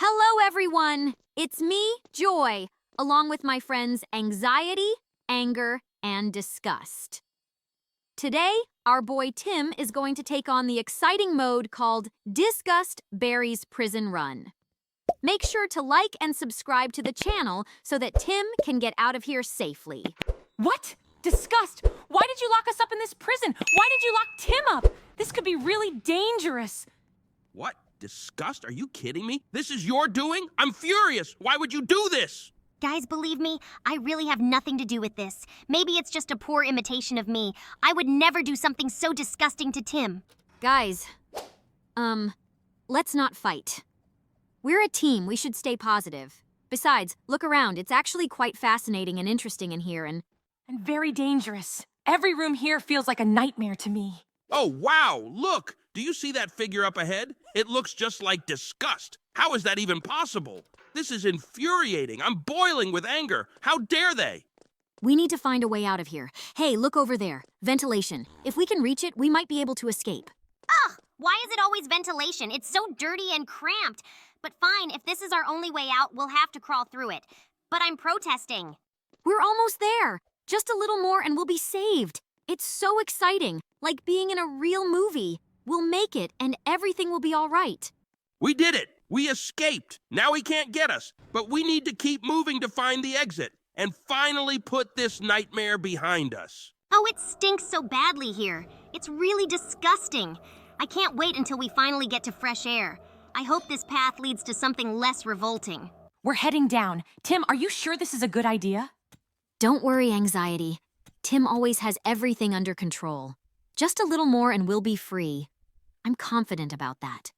Hello, everyone! It's me, Joy, along with my friends Anxiety, Anger, and Disgust. Today, our boy Tim is going to take on the exciting mode called Disgust Barry's Prison Run. Make sure to like and subscribe to the channel so that Tim can get out of here safely. What? Disgust! Why did you lock us up in this prison? Why did you lock Tim up? This could be really dangerous. What? Disgust? Are you kidding me? This is your doing? I'm furious! Why would you do this? Guys, believe me, I really have nothing to do with this. Maybe it's just a poor imitation of me. I would never do something so disgusting to Tim. Guys, let's not fight. We're a team, we should stay positive. Besides, look around, it's actually quite fascinating and interesting in here And very dangerous. Every room here feels like a nightmare to me. Oh, wow! Look! Do you see that figure up ahead? It looks just like disgust. How is that even possible? This is infuriating. I'm boiling with anger. How dare they? We need to find a way out of here. Hey, look over there. Ventilation. If we can reach it, we might be able to escape. Ugh! Why is it always ventilation? It's so dirty and cramped. But fine, if this is our only way out, we'll have to crawl through it. But I'm protesting. We're almost there. Just a little more and we'll be saved. It's so exciting, like being in a real movie. We'll make it and everything will be all right. We did it! We escaped! Now he can't get us, but we need to keep moving to find the exit and finally put this nightmare behind us. Oh, it stinks so badly here. It's really disgusting. I can't wait until we finally get to fresh air. I hope this path leads to something less revolting. We're heading down. Tim, are you sure this is a good idea? Don't worry, Anxiety. Tim always has everything under control. Just a little more and we'll be free. I'm confident about that.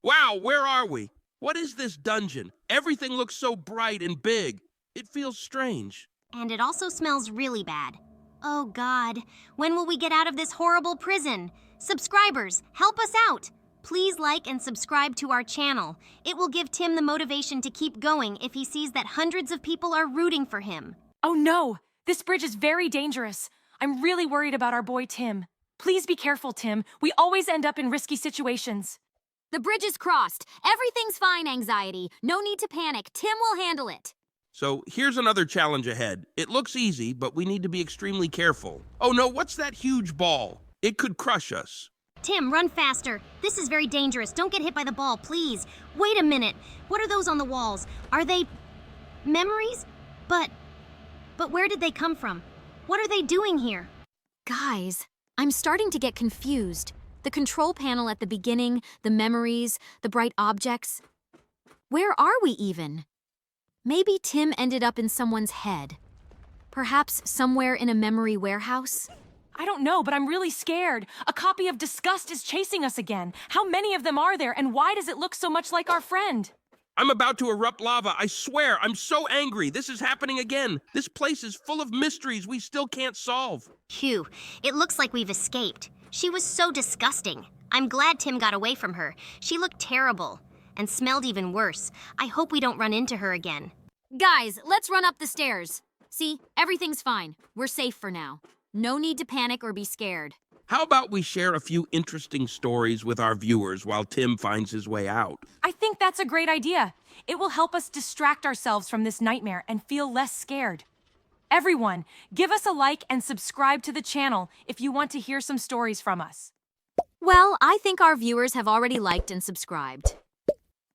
Wow, where are we? What is this dungeon? Everything looks so bright and big. It feels strange. And it also smells really bad. Oh God, when will we get out of this horrible prison? Subscribers, help us out! Please like and subscribe to our channel. It will give Tim the motivation to keep going if he sees that hundreds of people are rooting for him. Oh no! This bridge is very dangerous. I'm really worried about our boy Tim. Please be careful, Tim. We always end up in risky situations. The bridge is crossed. Everything's fine, Anxiety. No need to panic. Tim will handle it. So here's another challenge ahead. It looks easy, but we need to be extremely careful. Oh no, what's that huge ball? It could crush us. Tim, run faster. This is very dangerous. Don't get hit by the ball, please. Wait a minute. What are those on the walls? Are they memories? But where did they come from? What are they doing here? Guys, I'm starting to get confused. The control panel at the beginning, the memories, the bright objects. Where are we even? Maybe Tim ended up in someone's head. Perhaps somewhere in a memory warehouse? I don't know, but I'm really scared. A copy of Disgust is chasing us again. How many of them are there, and why does it look so much like our friend? I'm about to erupt lava, I swear. I'm so angry. This is happening again. This place is full of mysteries we still can't solve. Phew, it looks like we've escaped. She was so disgusting. I'm glad Tim got away from her. She looked terrible and smelled even worse. I hope we don't run into her again. Guys, let's run up the stairs. See, everything's fine. We're safe for now. No need to panic or be scared. How about we share a few interesting stories with our viewers while Tim finds his way out? I think that's a great idea. It will help us distract ourselves from this nightmare and feel less scared. Everyone, give us a like and subscribe to the channel if you want to hear some stories from us. Well, I think our viewers have already liked and subscribed.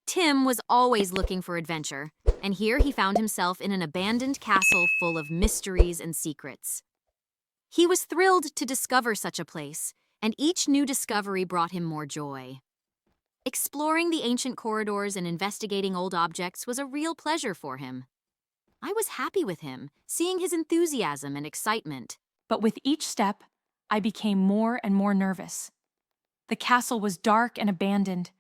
Tim was always looking for adventure, and here he found himself in an abandoned castle full of mysteries and secrets. He was thrilled to discover such a place, and each new discovery brought him more joy. Exploring the ancient corridors and investigating old objects was a real pleasure for him. I was happy with him, seeing his enthusiasm and excitement. But with each step, I became more and more nervous. The castle was dark and abandoned,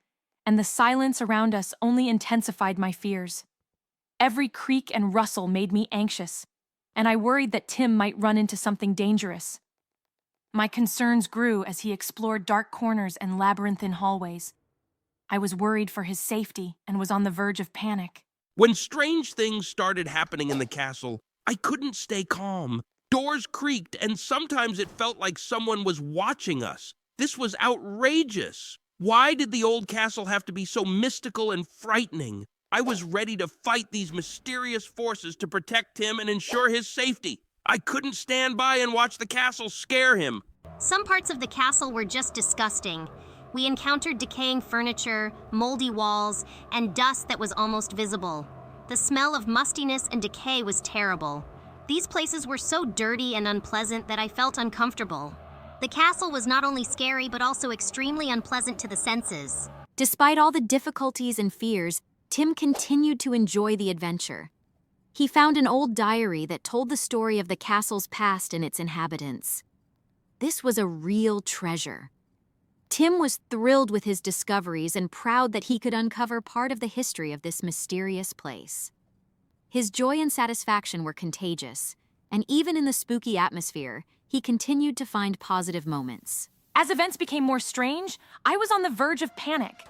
and the silence around us only intensified my fears. Every creak and rustle made me anxious, and I worried that Tim might run into something dangerous. My concerns grew as he explored dark corners and labyrinthine hallways. I was worried for his safety and was on the verge of panic. When strange things started happening in the castle, I couldn't stay calm. Doors creaked, and sometimes it felt like someone was watching us. This was outrageous. Why did the old castle have to be so mystical and frightening? I was ready to fight these mysterious forces to protect Tim and ensure his safety. I couldn't stand by and watch the castle scare him. Some parts of the castle were just disgusting. We encountered decaying furniture, moldy walls, and dust that was almost visible. The smell of mustiness and decay was terrible. These places were so dirty and unpleasant that I felt uncomfortable. The castle was not only scary but also extremely unpleasant to the senses. Despite all the difficulties and fears, Tim continued to enjoy the adventure. He found an old diary that told the story of the castle's past and its inhabitants. This was a real treasure. Tim was thrilled with his discoveries and proud that he could uncover part of the history of this mysterious place. His joy and satisfaction were contagious, and even in the spooky atmosphere, he continued to find positive moments. As events became more strange, I was on the verge of panic.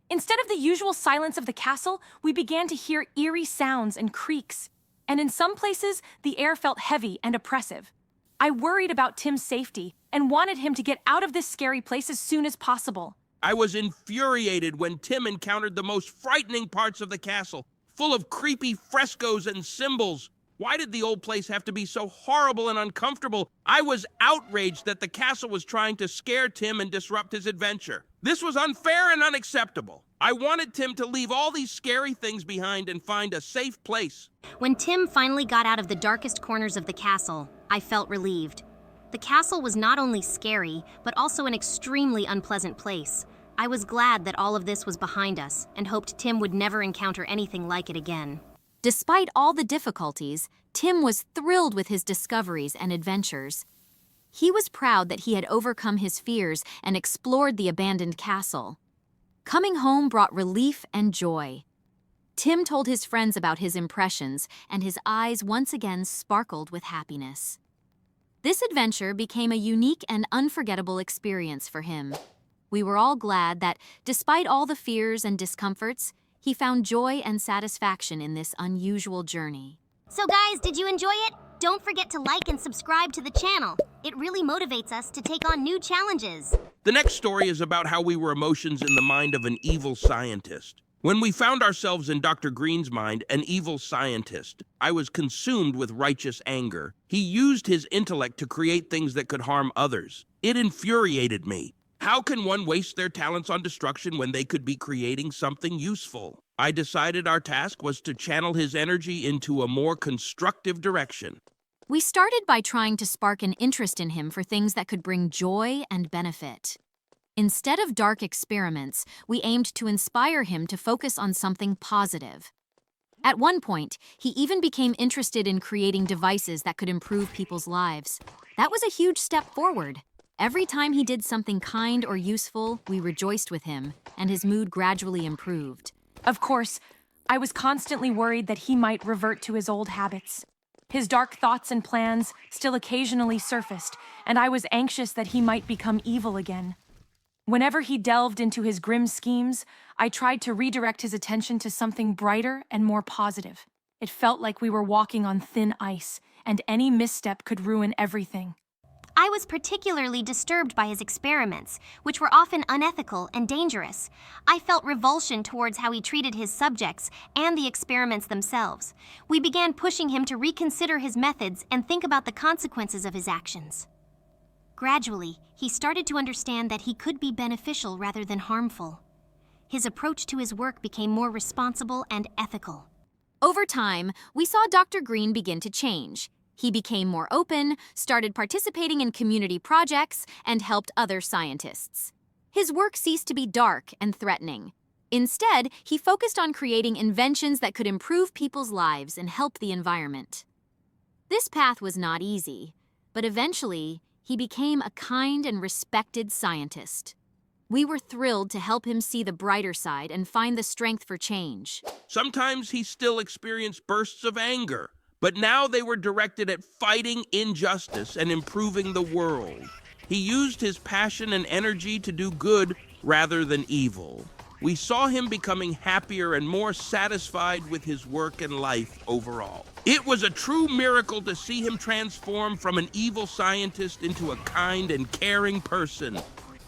Instead of the usual silence of the castle, we began to hear eerie sounds and creaks, and in some places, the air felt heavy and oppressive. I worried about Tim's safety and wanted him to get out of this scary place as soon as possible. I was infuriated when Tim encountered the most frightening parts of the castle, full of creepy frescoes and symbols. Why did the old place have to be so horrible and uncomfortable? I was outraged that the castle was trying to scare Tim and disrupt his adventure. This was unfair and unacceptable. I wanted Tim to leave all these scary things behind and find a safe place. When Tim finally got out of the darkest corners of the castle, I felt relieved. The castle was not only scary, but also an extremely unpleasant place. I was glad that all of this was behind us and hoped Tim would never encounter anything like it again. Despite all the difficulties, Tim was thrilled with his discoveries and adventures. He was proud that he had overcome his fears and explored the abandoned castle. Coming home brought relief and joy. Tim told his friends about his impressions, and his eyes once again sparkled with happiness. This adventure became a unique and unforgettable experience for him. We were all glad that, despite all the fears and discomforts, he found joy and satisfaction in this unusual journey. So guys, did you enjoy it? Don't forget to like and subscribe to the channel. It really motivates us to take on new challenges. The next story is about how we were emotions in the mind of an evil scientist. When we found ourselves in Dr. Green's mind, an evil scientist, I was consumed with righteous anger. He used his intellect to create things that could harm others. It infuriated me. How can one waste their talents on destruction when they could be creating something useful? I decided our task was to channel his energy into a more constructive direction. We started by trying to spark an interest in him for things that could bring joy and benefit. Instead of dark experiments, we aimed to inspire him to focus on something positive. At one point, he even became interested in creating devices that could improve people's lives. That was a huge step forward. Every time he did something kind or useful, we rejoiced with him, and his mood gradually improved. Of course, I was constantly worried that he might revert to his old habits. His dark thoughts and plans still occasionally surfaced, and I was anxious that he might become evil again. Whenever he delved into his grim schemes, I tried to redirect his attention to something brighter and more positive. It felt like we were walking on thin ice, and any misstep could ruin everything. I was particularly disturbed by his experiments, which were often unethical and dangerous. I felt revulsion towards how he treated his subjects and the experiments themselves. We began pushing him to reconsider his methods and think about the consequences of his actions. Gradually, he started to understand that he could be beneficial rather than harmful. His approach to his work became more responsible and ethical. Over time, we saw Dr. Green begin to change. He became more open, started participating in community projects, and helped other scientists. His work ceased to be dark and threatening. Instead, he focused on creating inventions that could improve people's lives and help the environment. This path was not easy, but eventually, he became a kind and respected scientist. We were thrilled to help him see the brighter side and find the strength for change. Sometimes he still experienced bursts of anger, but now they were directed at fighting injustice and improving the world. He used his passion and energy to do good rather than evil. We saw him becoming happier and more satisfied with his work and life overall. It was a true miracle to see him transform from an evil scientist into a kind and caring person.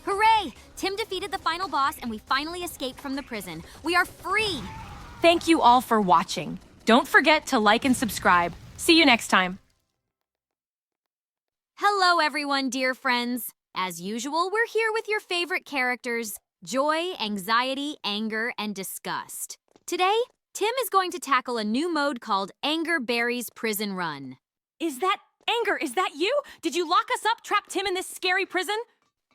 Hooray! Tim defeated the final boss and we finally escaped from the prison. We are free! Thank you all for watching. Don't forget to like and subscribe. See you next time. Hello, everyone, dear friends. As usual, we're here with your favorite characters, Joy, Anxiety, Anger, and Disgust. Today, Tim is going to tackle a new mode called Anger Berry's Prison Run. Is that Anger? Is that you? Did you lock us up, trap Tim in this scary prison?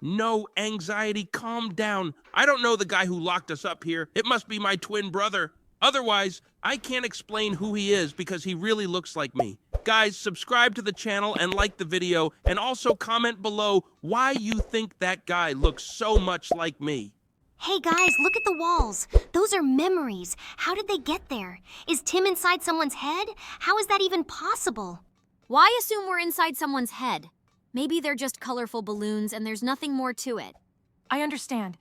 No, Anxiety, calm down. I don't know the guy who locked us up here. It must be my twin brother. Otherwise, I can't explain who he is because he really looks like me. Guys, subscribe to the channel and like the video, and also comment below why you think that guy looks so much like me. Hey guys, look at the walls. Those are memories. How did they get there? Is Tim inside someone's head? How is that even possible? Why assume we're inside someone's head? Maybe they're just colorful balloons and there's nothing more to it. I understand.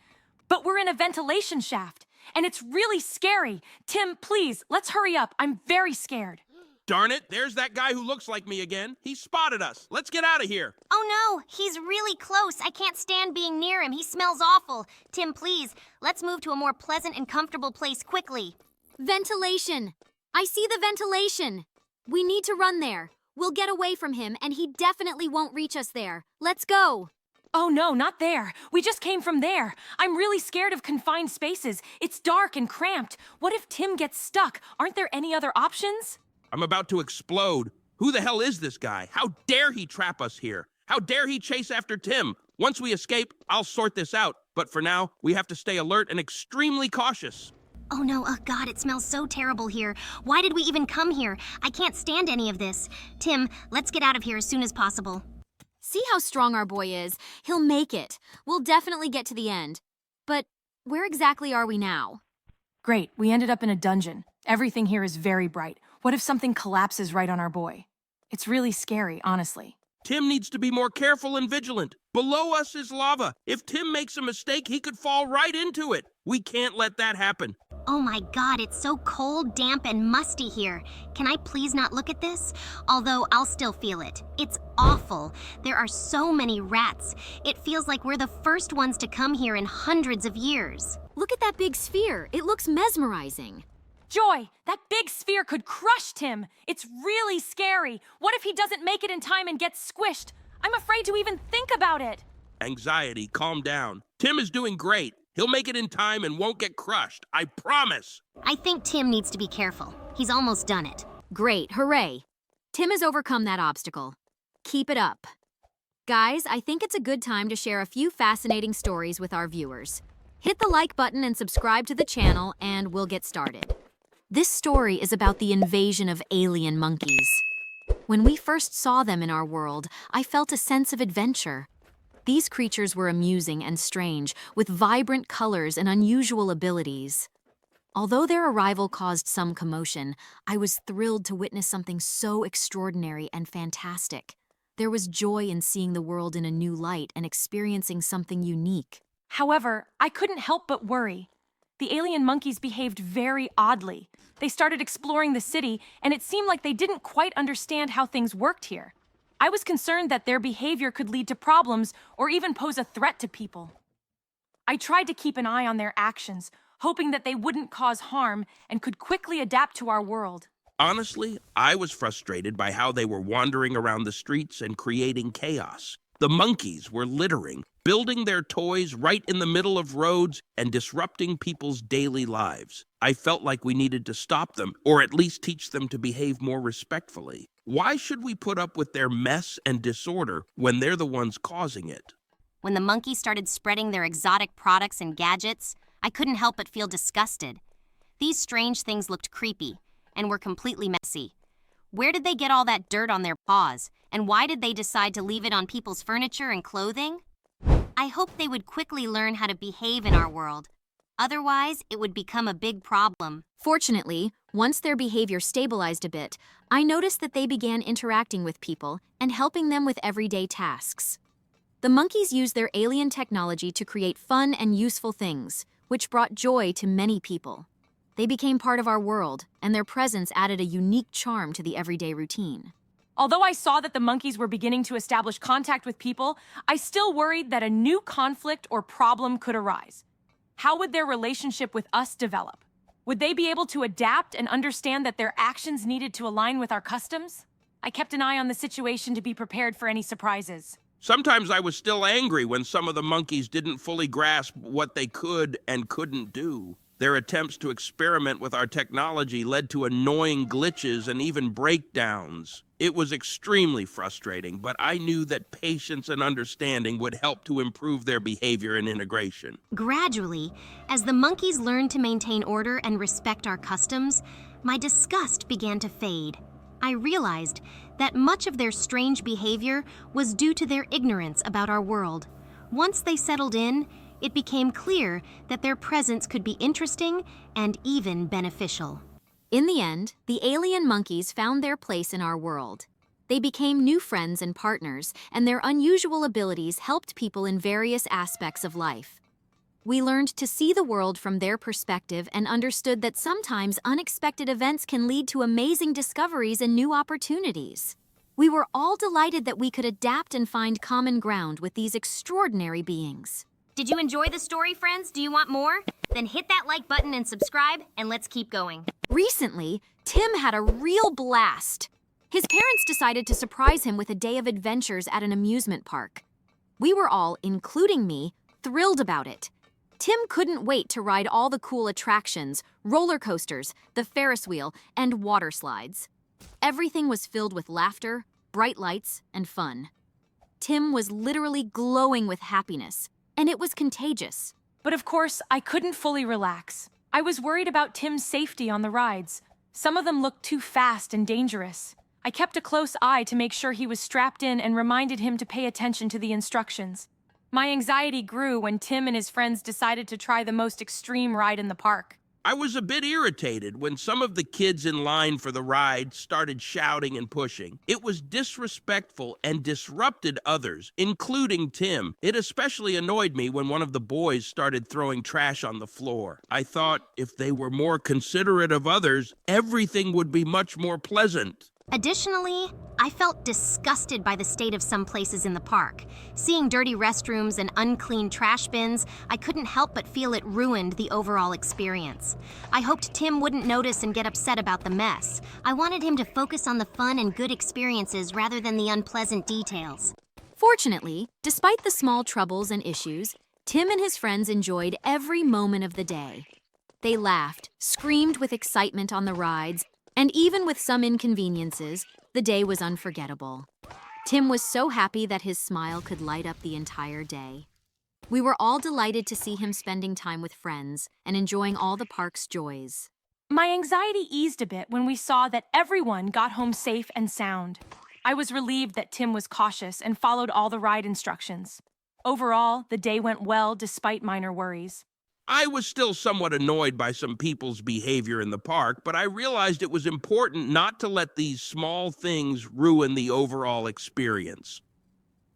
But we're in a ventilation shaft, and it's really scary. Tim, please, let's hurry up. I'm very scared. Darn it, there's that guy who looks like me again. He spotted us. Let's get out of here. Oh no, he's really close. I can't stand being near him. He smells awful. Tim, please, let's move to a more pleasant and comfortable place quickly. Ventilation! I see the ventilation! We need to run there. We'll get away from him, and he definitely won't reach us there. Let's go! Oh no, not there. We just came from there. I'm really scared of confined spaces. It's dark and cramped. What if Tim gets stuck? Aren't there any other options? I'm about to explode. Who the hell is this guy? How dare he trap us here? How dare he chase after Tim? Once we escape, I'll sort this out. But for now, we have to stay alert and extremely cautious. Oh no, oh God, it smells so terrible here. Why did we even come here? I can't stand any of this. Tim, let's get out of here as soon as possible. See how strong our boy is. He'll make it. We'll definitely get to the end. But where exactly are we now? Great, we ended up in a dungeon. Everything here is very bright. What if something collapses right on our boy? It's really scary, honestly. Tim needs to be more careful and vigilant. Below us is lava. If Tim makes a mistake, he could fall right into it. We can't let that happen. Oh my God, it's so cold, damp, and musty here. Can I please not look at this? Although I'll still feel it. It's awful. There are so many rats. It feels like we're the first ones to come here in hundreds of years. Look at that big sphere. It looks mesmerizing. Joy, that big sphere could crush Tim. It's really scary. What if he doesn't make it in time and gets squished? I'm afraid to even think about it. Anxiety, calm down. Tim is doing great. He'll make it in time and won't get crushed. I promise. I think Tim needs to be careful. He's almost done it. Great, hooray. Tim has overcome that obstacle. Keep it up. Guys, I think it's a good time to share a few fascinating stories with our viewers. Hit the like button and subscribe to the channel, and we'll get started. This story is about the invasion of alien monkeys. When we first saw them in our world, I felt a sense of adventure. These creatures were amusing and strange, with vibrant colors and unusual abilities. Although their arrival caused some commotion, I was thrilled to witness something so extraordinary and fantastic. There was joy in seeing the world in a new light and experiencing something unique. However, I couldn't help but worry. The alien monkeys behaved very oddly. They started exploring the city, and it seemed like they didn't quite understand how things worked here. I was concerned that their behavior could lead to problems or even pose a threat to people. I tried to keep an eye on their actions, hoping that they wouldn't cause harm and could quickly adapt to our world. Honestly, I was frustrated by how they were wandering around the streets and creating chaos. The monkeys were littering, building their toys right in the middle of roads and disrupting people's daily lives. I felt like we needed to stop them, or at least teach them to behave more respectfully. Why should we put up with their mess and disorder when they're the ones causing it? When the monkeys started spreading their exotic products and gadgets, I couldn't help but feel disgusted. These strange things looked creepy and were completely messy. Where did they get all that dirt on their paws? And why did they decide to leave it on people's furniture and clothing? I hoped they would quickly learn how to behave in our world. Otherwise, it would become a big problem. Fortunately, once their behavior stabilized a bit, I noticed that they began interacting with people and helping them with everyday tasks. The monkeys used their alien technology to create fun and useful things, which brought joy to many people. They became part of our world, and their presence added a unique charm to the everyday routine. Although I saw that the monkeys were beginning to establish contact with people, I still worried that a new conflict or problem could arise. How would their relationship with us develop? Would they be able to adapt and understand that their actions needed to align with our customs? I kept an eye on the situation to be prepared for any surprises. Sometimes I was still angry when some of the monkeys didn't fully grasp what they could and couldn't do. Their attempts to experiment with our technology led to annoying glitches and even breakdowns. It was extremely frustrating, but I knew that patience and understanding would help to improve their behavior and integration. Gradually, as the monkeys learned to maintain order and respect our customs, my disgust began to fade. I realized that much of their strange behavior was due to their ignorance about our world. Once they settled in, it became clear that their presence could be interesting and even beneficial. In the end, the alien monkeys found their place in our world. They became new friends and partners, and their unusual abilities helped people in various aspects of life. We learned to see the world from their perspective and understood that sometimes unexpected events can lead to amazing discoveries and new opportunities. We were all delighted that we could adapt and find common ground with these extraordinary beings. Did you enjoy the story, friends? Do you want more? Then hit that like button and subscribe, and let's keep going. Recently, Tim had a real blast. His parents decided to surprise him with a day of adventures at an amusement park. We were all, including me, thrilled about it. Tim couldn't wait to ride all the cool attractions, roller coasters, the Ferris wheel, and water slides. Everything was filled with laughter, bright lights, and fun. Tim was literally glowing with happiness, and it was contagious. But of course, I couldn't fully relax. I was worried about Tim's safety on the rides. Some of them looked too fast and dangerous. I kept a close eye to make sure he was strapped in and reminded him to pay attention to the instructions. My anxiety grew when Tim and his friends decided to try the most extreme ride in the park. I was a bit irritated when some of the kids in line for the ride started shouting and pushing. It was disrespectful and disrupted others, including Tim. It especially annoyed me when one of the boys started throwing trash on the floor. I thought if they were more considerate of others, everything would be much more pleasant. Additionally, I felt disgusted by the state of some places in the park. Seeing dirty restrooms and unclean trash bins, I couldn't help but feel it ruined the overall experience. I hoped Tim wouldn't notice and get upset about the mess. I wanted him to focus on the fun and good experiences rather than the unpleasant details. Fortunately, despite the small troubles and issues, Tim and his friends enjoyed every moment of the day. They laughed, screamed with excitement on the rides, and even with some inconveniences, the day was unforgettable. Tim was so happy that his smile could light up the entire day. We were all delighted to see him spending time with friends and enjoying all the park's joys. My anxiety eased a bit when we saw that everyone got home safe and sound. I was relieved that Tim was cautious and followed all the ride instructions. Overall, the day went well despite minor worries. I was still somewhat annoyed by some people's behavior in the park, but I realized it was important not to let these small things ruin the overall experience.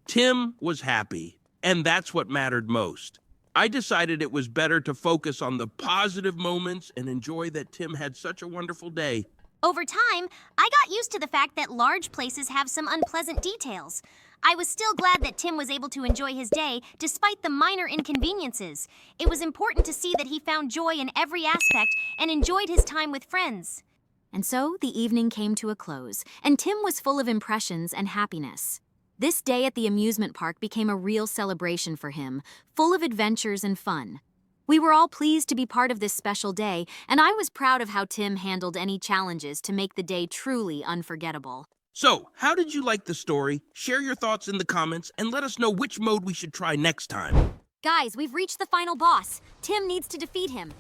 Tim was happy, and that's what mattered most. I decided it was better to focus on the positive moments and enjoy that Tim had such a wonderful day. Over time, I got used to the fact that large places have some unpleasant details. I was still glad that Tim was able to enjoy his day despite the minor inconveniences. It was important to see that he found joy in every aspect and enjoyed his time with friends. And so the evening came to a close, and Tim was full of impressions and happiness. This day at the amusement park became a real celebration for him, full of adventures and fun. We were all pleased to be part of this special day, and I was proud of how Tim handled any challenges to make the day truly unforgettable. So, how did you like the story? Share your thoughts in the comments and let us know which mode we should try next time. Guys, we've reached the final boss. Tim needs to defeat him.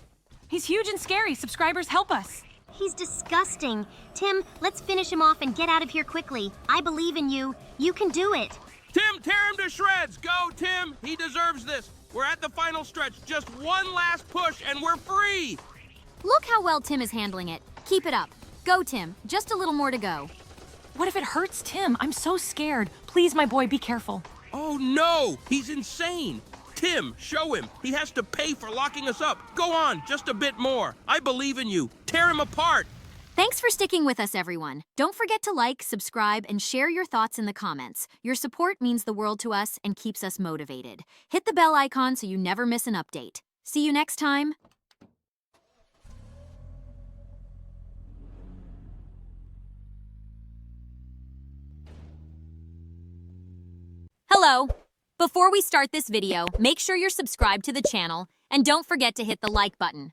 He's huge and scary. Subscribers, help us. He's disgusting. Tim, let's finish him off and get out of here quickly. I believe in you. You can do it. Tim, tear him to shreds! Go, Tim! He deserves this. We're at the final stretch. Just one last push and we're free! Look how well Tim is handling it. Keep it up. Go, Tim. Just a little more to go. What if it hurts Tim? I'm so scared. Please, my boy, be careful. Oh no! He's insane! Tim, show him. He has to pay for locking us up. Go on, just a bit more. I believe in you. Tear him apart. Thanks for sticking with us, everyone. Don't forget to like, subscribe, and share your thoughts in the comments. Your support means the world to us and keeps us motivated. Hit the bell icon so you never miss an update. See you next time. Hello! Before we start this video, make sure you're subscribed to the channel and don't forget to hit the like button.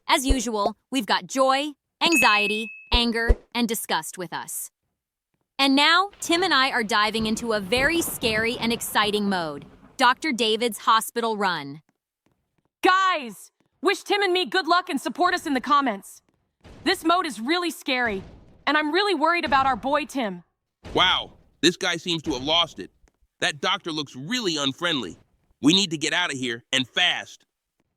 As usual, we've got joy, anxiety, anger, and disgust with us. And now, Tim and I are diving into a very scary and exciting mode, Dr. David's hospital run. Guys, wish Tim and me good luck and support us in the comments. This mode is really scary, and I'm really worried about our boy Tim. Wow, this guy seems to have lost it. That doctor looks really unfriendly. We need to get out of here, and fast.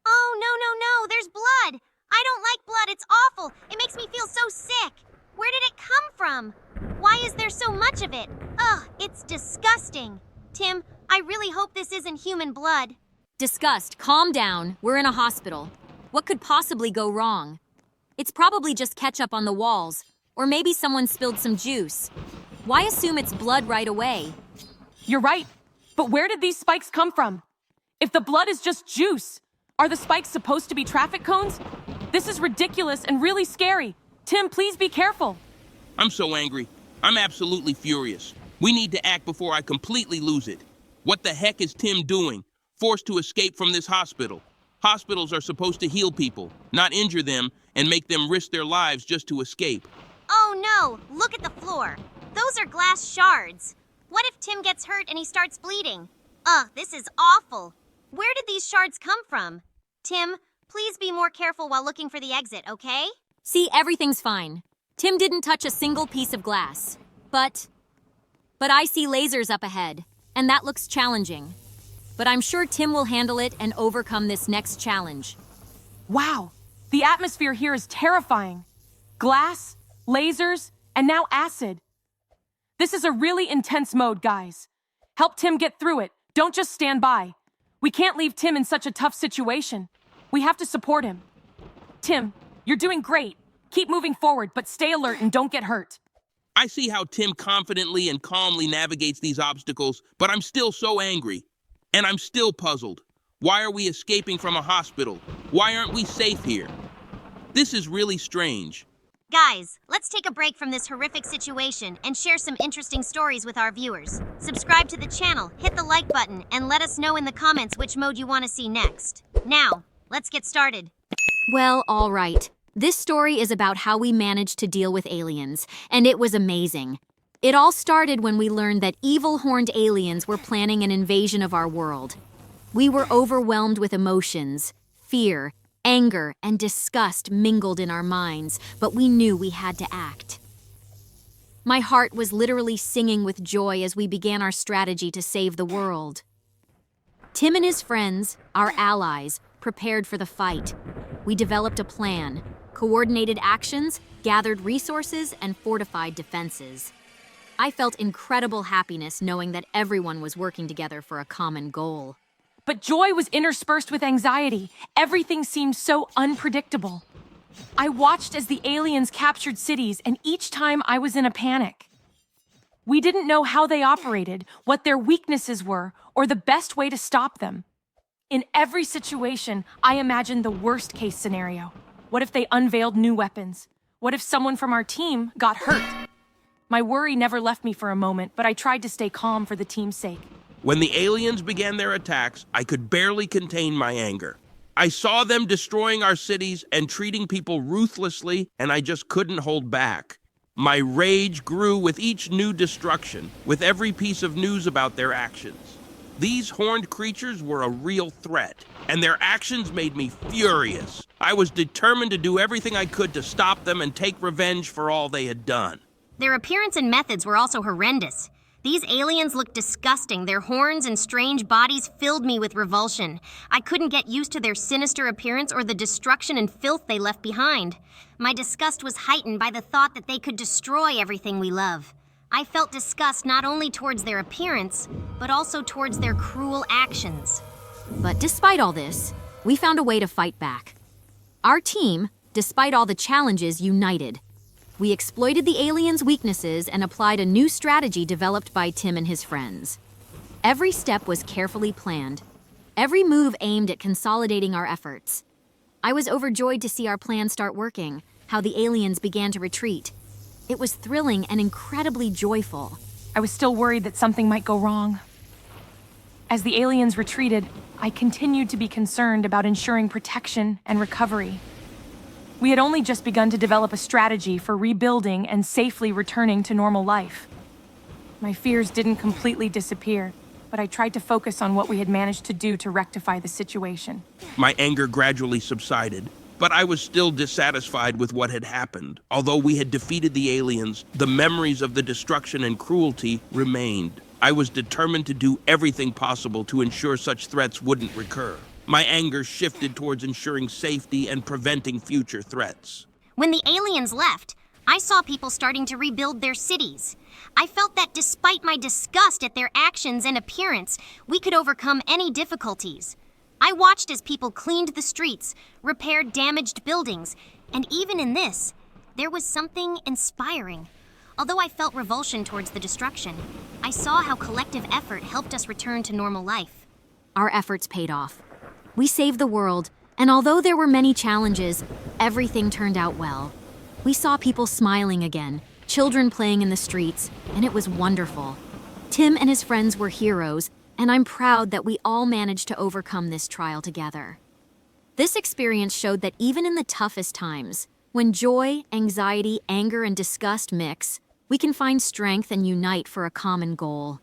Oh, no, there's blood. I don't like blood, it's awful. It makes me feel so sick. Where did it come from? Why is there so much of it? Ugh, it's disgusting. Tim, I really hope this isn't human blood. Disgust, calm down. We're in a hospital. What could possibly go wrong? It's probably just ketchup on the walls, or maybe someone spilled some juice. Why assume it's blood right away? You're right, but where did these spikes come from? If the blood is just juice, are the spikes supposed to be traffic cones? This is ridiculous and really scary. Tim, please be careful. I'm so angry. I'm absolutely furious. We need to act before I completely lose it. What the heck is Tim doing? Forced to escape from this hospital. Hospitals are supposed to heal people, not injure them and make them risk their lives just to escape. Oh no, look at the floor. Those are glass shards. What if Tim gets hurt and he starts bleeding? Ugh, this is awful. Where did these shards come from? Tim, please be more careful while looking for the exit, okay? See, everything's fine. Tim didn't touch a single piece of glass. But I see lasers up ahead, and that looks challenging. But I'm sure Tim will handle it and overcome this next challenge. Wow, the atmosphere here is terrifying. Glass, lasers, and now acid. This is a really intense mode, guys. Help Tim get through it. Don't just stand by. We can't leave Tim in such a tough situation. We have to support him. Tim, you're doing great. Keep moving forward, but stay alert and don't get hurt. I see how Tim confidently and calmly navigates these obstacles, but I'm still so angry. And I'm still puzzled. Why are we escaping from a hospital? Why aren't we safe here? This is really strange. Guys, let's take a break from this horrific situation and share some interesting stories with our viewers. Subscribe to the channel, hit the like button, and let us know in the comments which mode you want to see next. Now, let's get started. Well, all right. This story is about how we managed to deal with aliens, and it was amazing. It all started when we learned that evil horned aliens were planning an invasion of our world. We were overwhelmed with emotions, fear, anger, and disgust mingled in our minds, but we knew we had to act. My heart was literally singing with joy as we began our strategy to save the world. Tim and his friends, our allies, prepared for the fight. We developed a plan, coordinated actions, gathered resources, and fortified defenses. I felt incredible happiness knowing that everyone was working together for a common goal. But joy was interspersed with anxiety. Everything seemed so unpredictable. I watched as the aliens captured cities, and each time I was in a panic. We didn't know how they operated, what their weaknesses were, or the best way to stop them. In every situation, I imagined the worst-case scenario. What if they unveiled new weapons? What if someone from our team got hurt? My worry never left me for a moment, but I tried to stay calm for the team's sake. When the aliens began their attacks, I could barely contain my anger. I saw them destroying our cities and treating people ruthlessly, and I just couldn't hold back. My rage grew with each new destruction, with every piece of news about their actions. These horned creatures were a real threat, and their actions made me furious. I was determined to do everything I could to stop them and take revenge for all they had done. Their appearance and methods were also horrendous. These aliens looked disgusting. Their horns and strange bodies filled me with revulsion. I couldn't get used to their sinister appearance or the destruction and filth they left behind. My disgust was heightened by the thought that they could destroy everything we love. I felt disgust not only towards their appearance, but also towards their cruel actions. But despite all this, we found a way to fight back. Our team, despite all the challenges, united. We exploited the aliens' weaknesses and applied a new strategy developed by Tim and his friends. Every step was carefully planned. Every move aimed at consolidating our efforts. I was overjoyed to see our plan start working, how the aliens began to retreat. It was thrilling and incredibly joyful. I was still worried that something might go wrong. As the aliens retreated, I continued to be concerned about ensuring protection and recovery. We had only just begun to develop a strategy for rebuilding and safely returning to normal life. My fears didn't completely disappear, but I tried to focus on what we had managed to do to rectify the situation. My anger gradually subsided, but I was still dissatisfied with what had happened. Although we had defeated the aliens, the memories of the destruction and cruelty remained. I was determined to do everything possible to ensure such threats wouldn't recur. My anger shifted towards ensuring safety and preventing future threats. When the aliens left, I saw people starting to rebuild their cities. I felt that despite my disgust at their actions and appearance, we could overcome any difficulties. I watched as people cleaned the streets, repaired damaged buildings, and even in this, there was something inspiring. Although I felt revulsion towards the destruction, I saw how collective effort helped us return to normal life. Our efforts paid off. We saved the world, and although there were many challenges, everything turned out well. We saw people smiling again, children playing in the streets, and it was wonderful. Tim and his friends were heroes, and I'm proud that we all managed to overcome this trial together. This experience showed that even in the toughest times, when joy, anxiety, anger, and disgust mix, we can find strength and unite for a common goal.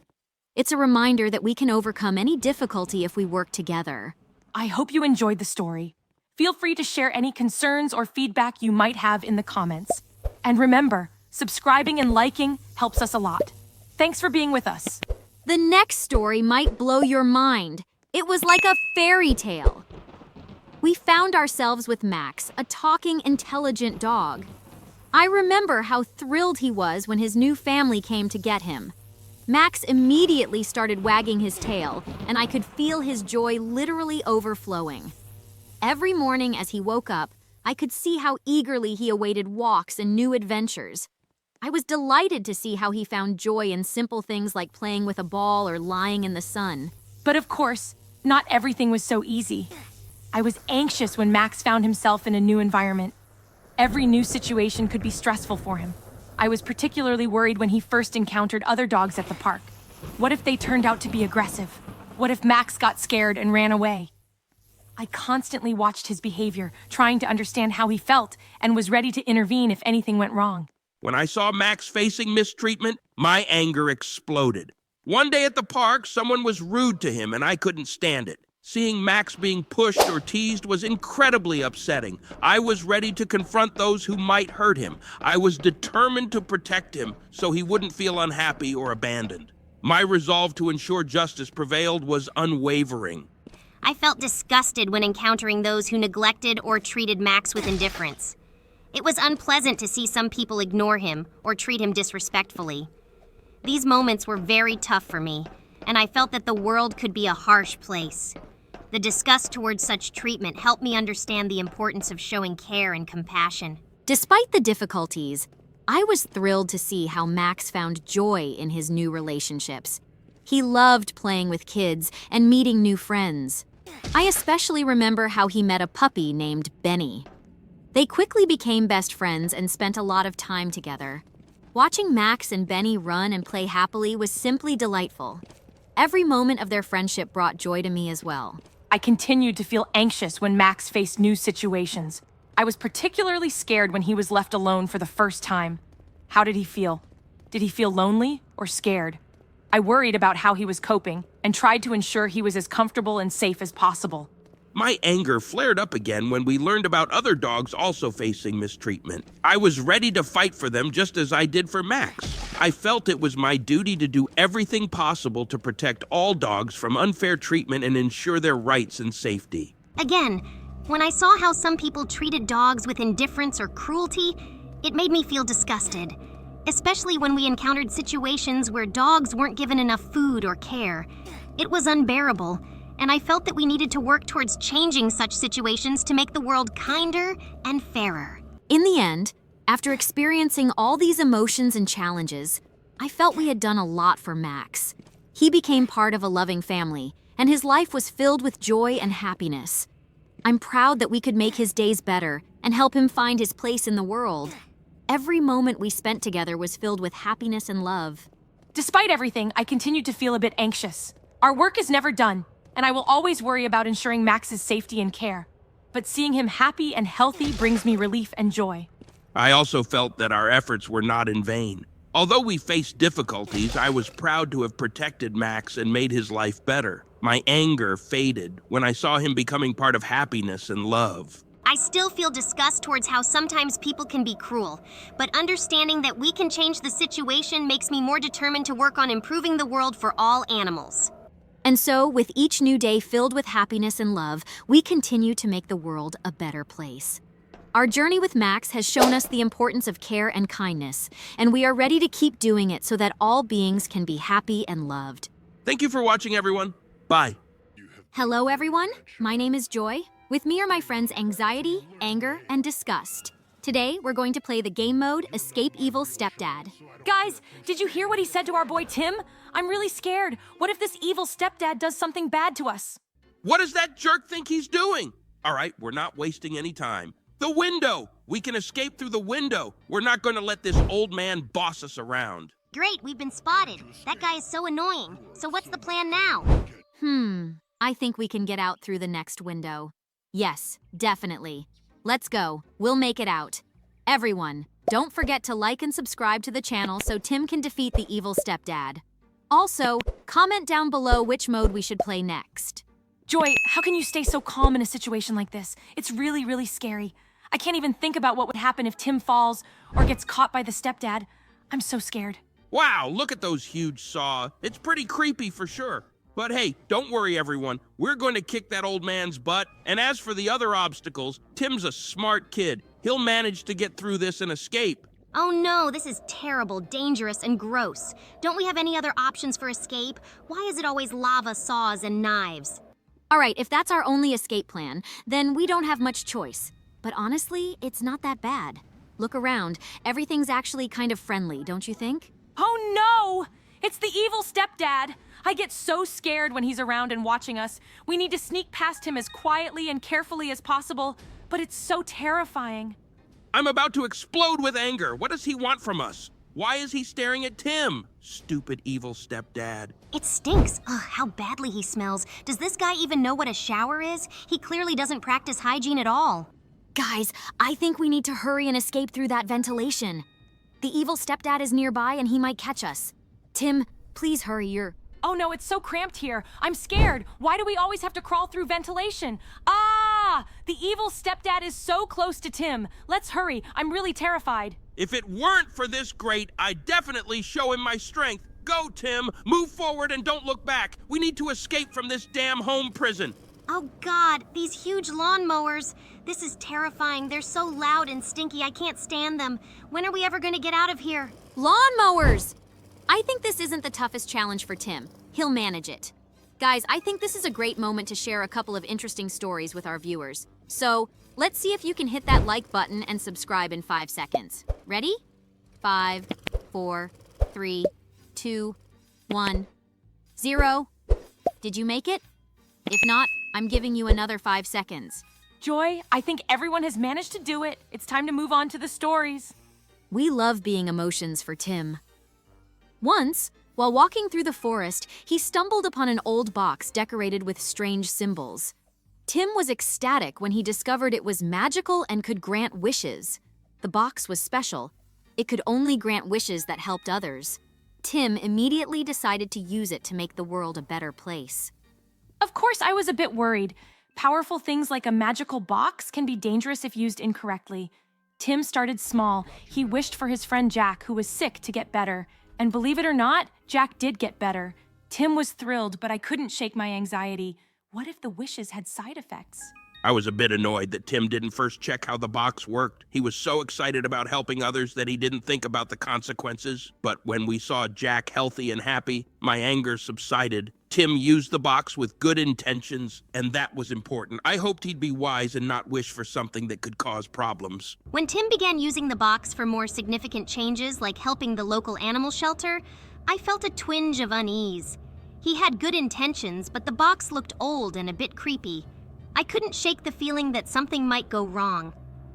It's a reminder that we can overcome any difficulty if we work together. I hope you enjoyed the story. Feel free to share any concerns or feedback you might have in the comments. And remember, subscribing and liking helps us a lot. Thanks for being with us. The next story might blow your mind. It was like a fairy tale. We found ourselves with Max, a talking, intelligent dog. I remember how thrilled he was when his new family came to get him. Max immediately started wagging his tail, and I could feel his joy literally overflowing. Every morning as he woke up, I could see how eagerly he awaited walks and new adventures. I was delighted to see how he found joy in simple things like playing with a ball or lying in the sun. But of course, not everything was so easy. I was anxious when Max found himself in a new environment. Every new situation could be stressful for him. I was particularly worried when he first encountered other dogs at the park. What if they turned out to be aggressive? What if Max got scared and ran away? I constantly watched his behavior, trying to understand how he felt, and was ready to intervene if anything went wrong. When I saw Max facing mistreatment, my anger exploded. One day at the park, someone was rude to him and I couldn't stand it. Seeing Max being pushed or teased was incredibly upsetting. I was ready to confront those who might hurt him. I was determined to protect him so he wouldn't feel unhappy or abandoned. My resolve to ensure justice prevailed was unwavering. I felt disgusted when encountering those who neglected or treated Max with indifference. It was unpleasant to see some people ignore him or treat him disrespectfully. These moments were very tough for me, and I felt that the world could be a harsh place. The disgust towards such treatment helped me understand the importance of showing care and compassion. Despite the difficulties, I was thrilled to see how Max found joy in his new relationships. He loved playing with kids and meeting new friends. I especially remember how he met a puppy named Benny. They quickly became best friends and spent a lot of time together. Watching Max and Benny run and play happily was simply delightful. Every moment of their friendship brought joy to me as well. I continued to feel anxious when Max faced new situations. I was particularly scared when he was left alone for the first time. How did he feel? Did he feel lonely or scared? I worried about how he was coping and tried to ensure he was as comfortable and safe as possible. My anger flared up again when we learned about other dogs also facing mistreatment. I was ready to fight for them just as I did for Max. I felt it was my duty to do everything possible to protect all dogs from unfair treatment and ensure their rights and safety. Again, when I saw how some people treated dogs with indifference or cruelty, it made me feel disgusted, especially when we encountered situations where dogs weren't given enough food or care. It was unbearable, and I felt that we needed to work towards changing such situations to make the world kinder and fairer. In the end, after experiencing all these emotions and challenges, I felt we had done a lot for Max. He became part of a loving family, and his life was filled with joy and happiness. I'm proud that we could make his days better and help him find his place in the world. Every moment we spent together was filled with happiness and love. Despite everything, I continued to feel a bit anxious. Our work is never done, and I will always worry about ensuring Max's safety and care. But seeing him happy and healthy brings me relief and joy. I also felt that our efforts were not in vain. Although we faced difficulties, I was proud to have protected Max and made his life better. My anger faded when I saw him becoming part of happiness and love. I still feel disgust towards how sometimes people can be cruel, but understanding that we can change the situation makes me more determined to work on improving the world for all animals. And so, with each new day filled with happiness and love, we continue to make the world a better place. Our journey with Max has shown us the importance of care and kindness, and we are ready to keep doing it so that all beings can be happy and loved. Thank you for watching, everyone. Bye. Hello, everyone. My name is Joy. With me are my friends Anxiety, Anger, and Disgust. Today, we're going to play the game mode Escape Evil Stepdad. Guys, did you hear what he said to our boy Tim? I'm really scared. What if this evil stepdad does something bad to us? What does that jerk think he's doing? All right, we're not wasting any time. The window! We can escape through the window. We're not going to let this old man boss us around. Great, we've been spotted. That guy is so annoying. So what's the plan now? I think we can get out through the next window. Yes, definitely. Let's go. We'll make it out. Everyone, don't forget to like and subscribe to the channel so Tim can defeat the evil stepdad. Also, comment down below which mode we should play next. Joy, how can you stay so calm in a situation like this? It's really, really scary. I can't even think about what would happen if Tim falls or gets caught by the stepdad. I'm so scared. Wow, look at those huge saws. It's pretty creepy for sure. But hey, don't worry everyone. We're going to kick that old man's butt. And as for the other obstacles, Tim's a smart kid. He'll manage to get through this and escape. Oh no, this is terrible, dangerous, and gross. Don't we have any other options for escape? Why is it always lava, saws, and knives? All right, if that's our only escape plan, then we don't have much choice. But honestly, it's not that bad. Look around. Everything's actually kind of friendly, don't you think? Oh no! It's the evil stepdad! I get so scared when he's around and watching us. We need to sneak past him as quietly and carefully as possible, but it's so terrifying. I'm about to explode with anger. What does he want from us? Why is he staring at Tim? Stupid evil stepdad. It stinks. Ugh, how badly he smells. Does this guy even know what a shower is? He clearly doesn't practice hygiene at all. Guys, I think we need to hurry and escape through that ventilation. The evil stepdad is nearby and he might catch us. Tim, please hurry, Oh no, it's so cramped here. I'm scared. Why do we always have to crawl through ventilation? Ah! The evil stepdad is so close to Tim. Let's hurry. I'm really terrified. If it weren't for this grate, I'd definitely show him my strength. Go, Tim. Move forward and don't look back. We need to escape from this damn home prison. Oh God, these huge lawnmowers. This is terrifying. They're so loud and stinky, I can't stand them. When are we ever gonna get out of here? Lawnmowers! I think this isn't the toughest challenge for Tim. He'll manage it. Guys, I think this is a great moment to share a couple of interesting stories with our viewers. So, let's see if you can hit that like button and subscribe in 5 seconds. Ready? 5, 4, 3, 2, 1, 0. Did you make it? If not, I'm giving you another 5 seconds. Joy, I think everyone has managed to do it. It's time to move on to the stories. We love being emotions for Tim. Once, while walking through the forest, he stumbled upon an old box decorated with strange symbols. Tim was ecstatic when he discovered it was magical and could grant wishes. The box was special. It could only grant wishes that helped others. Tim immediately decided to use it to make the world a better place. Of course, I was a bit worried. Powerful things like a magical box can be dangerous if used incorrectly. Tim started small. He wished for his friend Jack, who was sick, to get better. And believe it or not, Jack did get better. Tim was thrilled, but I couldn't shake my anxiety. What if the wishes had side effects? I was a bit annoyed that Tim didn't first check how the box worked. He was so excited about helping others that he didn't think about the consequences. But when we saw Jack healthy and happy, my anger subsided. Tim used the box with good intentions, and that was important. I hoped he'd be wise and not wish for something that could cause problems. When Tim began using the box for more significant changes, like helping the local animal shelter, I felt a twinge of unease. He had good intentions, but the box looked old and a bit creepy. I couldn't shake the feeling that something might go wrong.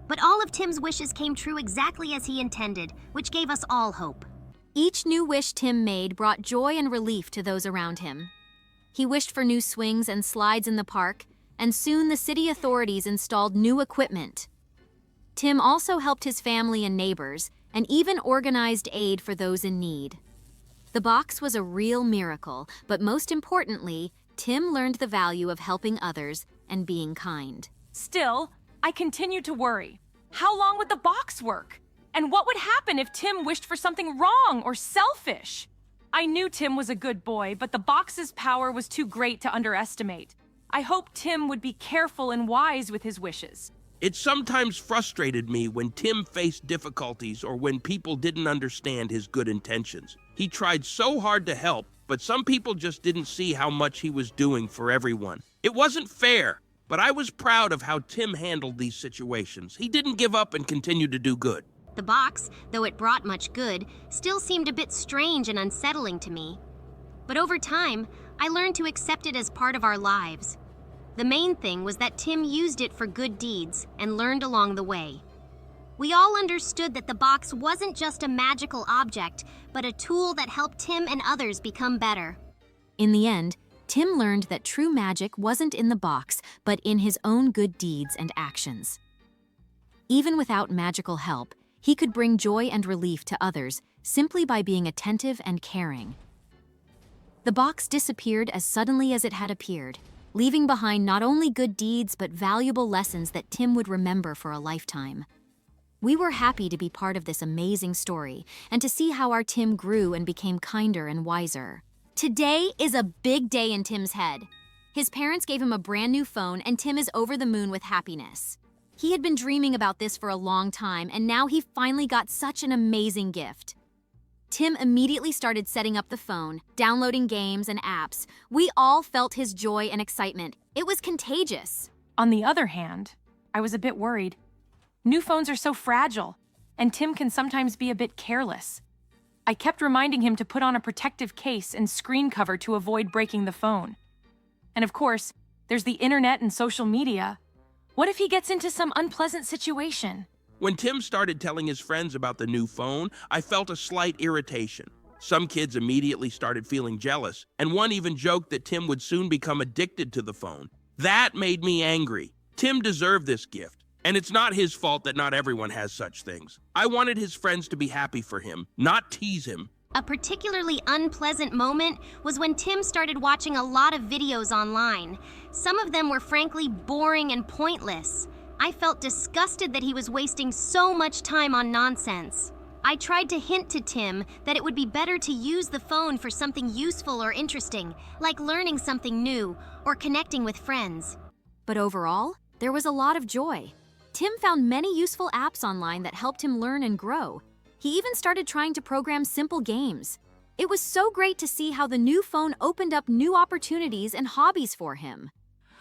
But all of Tim's wishes came true exactly as he intended, which gave us all hope. Each new wish Tim made brought joy and relief to those around him. He wished for new swings and slides in the park, and soon the city authorities installed new equipment. Tim also helped his family and neighbors, and even organized aid for those in need. The box was a real miracle, but most importantly, Tim learned the value of helping others and being kind. Still, I continued to worry. How long would the box work? And what would happen if Tim wished for something wrong or selfish? I knew Tim was a good boy, but the box's power was too great to underestimate. I hoped Tim would be careful and wise with his wishes. It sometimes frustrated me when Tim faced difficulties or when people didn't understand his good intentions. He tried so hard to help, but some people just didn't see how much he was doing for everyone. It wasn't fair, but I was proud of how Tim handled these situations. He didn't give up and continued to do good. The box, though it brought much good, still seemed a bit strange and unsettling to me. But over time, I learned to accept it as part of our lives. The main thing was that Tim used it for good deeds and learned along the way. We all understood that the box wasn't just a magical object, but a tool that helped Tim and others become better. In the end, Tim learned that true magic wasn't in the box, but in his own good deeds and actions. Even without magical help, he could bring joy and relief to others simply by being attentive and caring. The box disappeared as suddenly as it had appeared, leaving behind not only good deeds but valuable lessons that Tim would remember for a lifetime. We were happy to be part of this amazing story and to see how our Tim grew and became kinder and wiser. Today is a big day in Tim's head. His parents gave him a brand new phone and Tim is over the moon with happiness. He had been dreaming about this for a long time and now he finally got such an amazing gift. Tim immediately started setting up the phone, downloading games and apps. We all felt his joy and excitement. It was contagious. On the other hand, I was a bit worried. New phones are so fragile, and Tim can sometimes be a bit careless. I kept reminding him to put on a protective case and screen cover to avoid breaking the phone. And of course, there's the internet and social media. What if he gets into some unpleasant situation? When Tim started telling his friends about the new phone, I felt a slight irritation. Some kids immediately started feeling jealous, and one even joked that Tim would soon become addicted to the phone. That made me angry. Tim deserved this gift, and it's not his fault that not everyone has such things. I wanted his friends to be happy for him, not tease him. A particularly unpleasant moment was when Tim started watching a lot of videos online. Some of them were frankly boring and pointless. I felt disgusted that he was wasting so much time on nonsense. I tried to hint to Tim that it would be better to use the phone for something useful or interesting, like learning something new or connecting with friends. But overall, there was a lot of joy. Tim found many useful apps online that helped him learn and grow. He even started trying to program simple games. It was so great to see how the new phone opened up new opportunities and hobbies for him.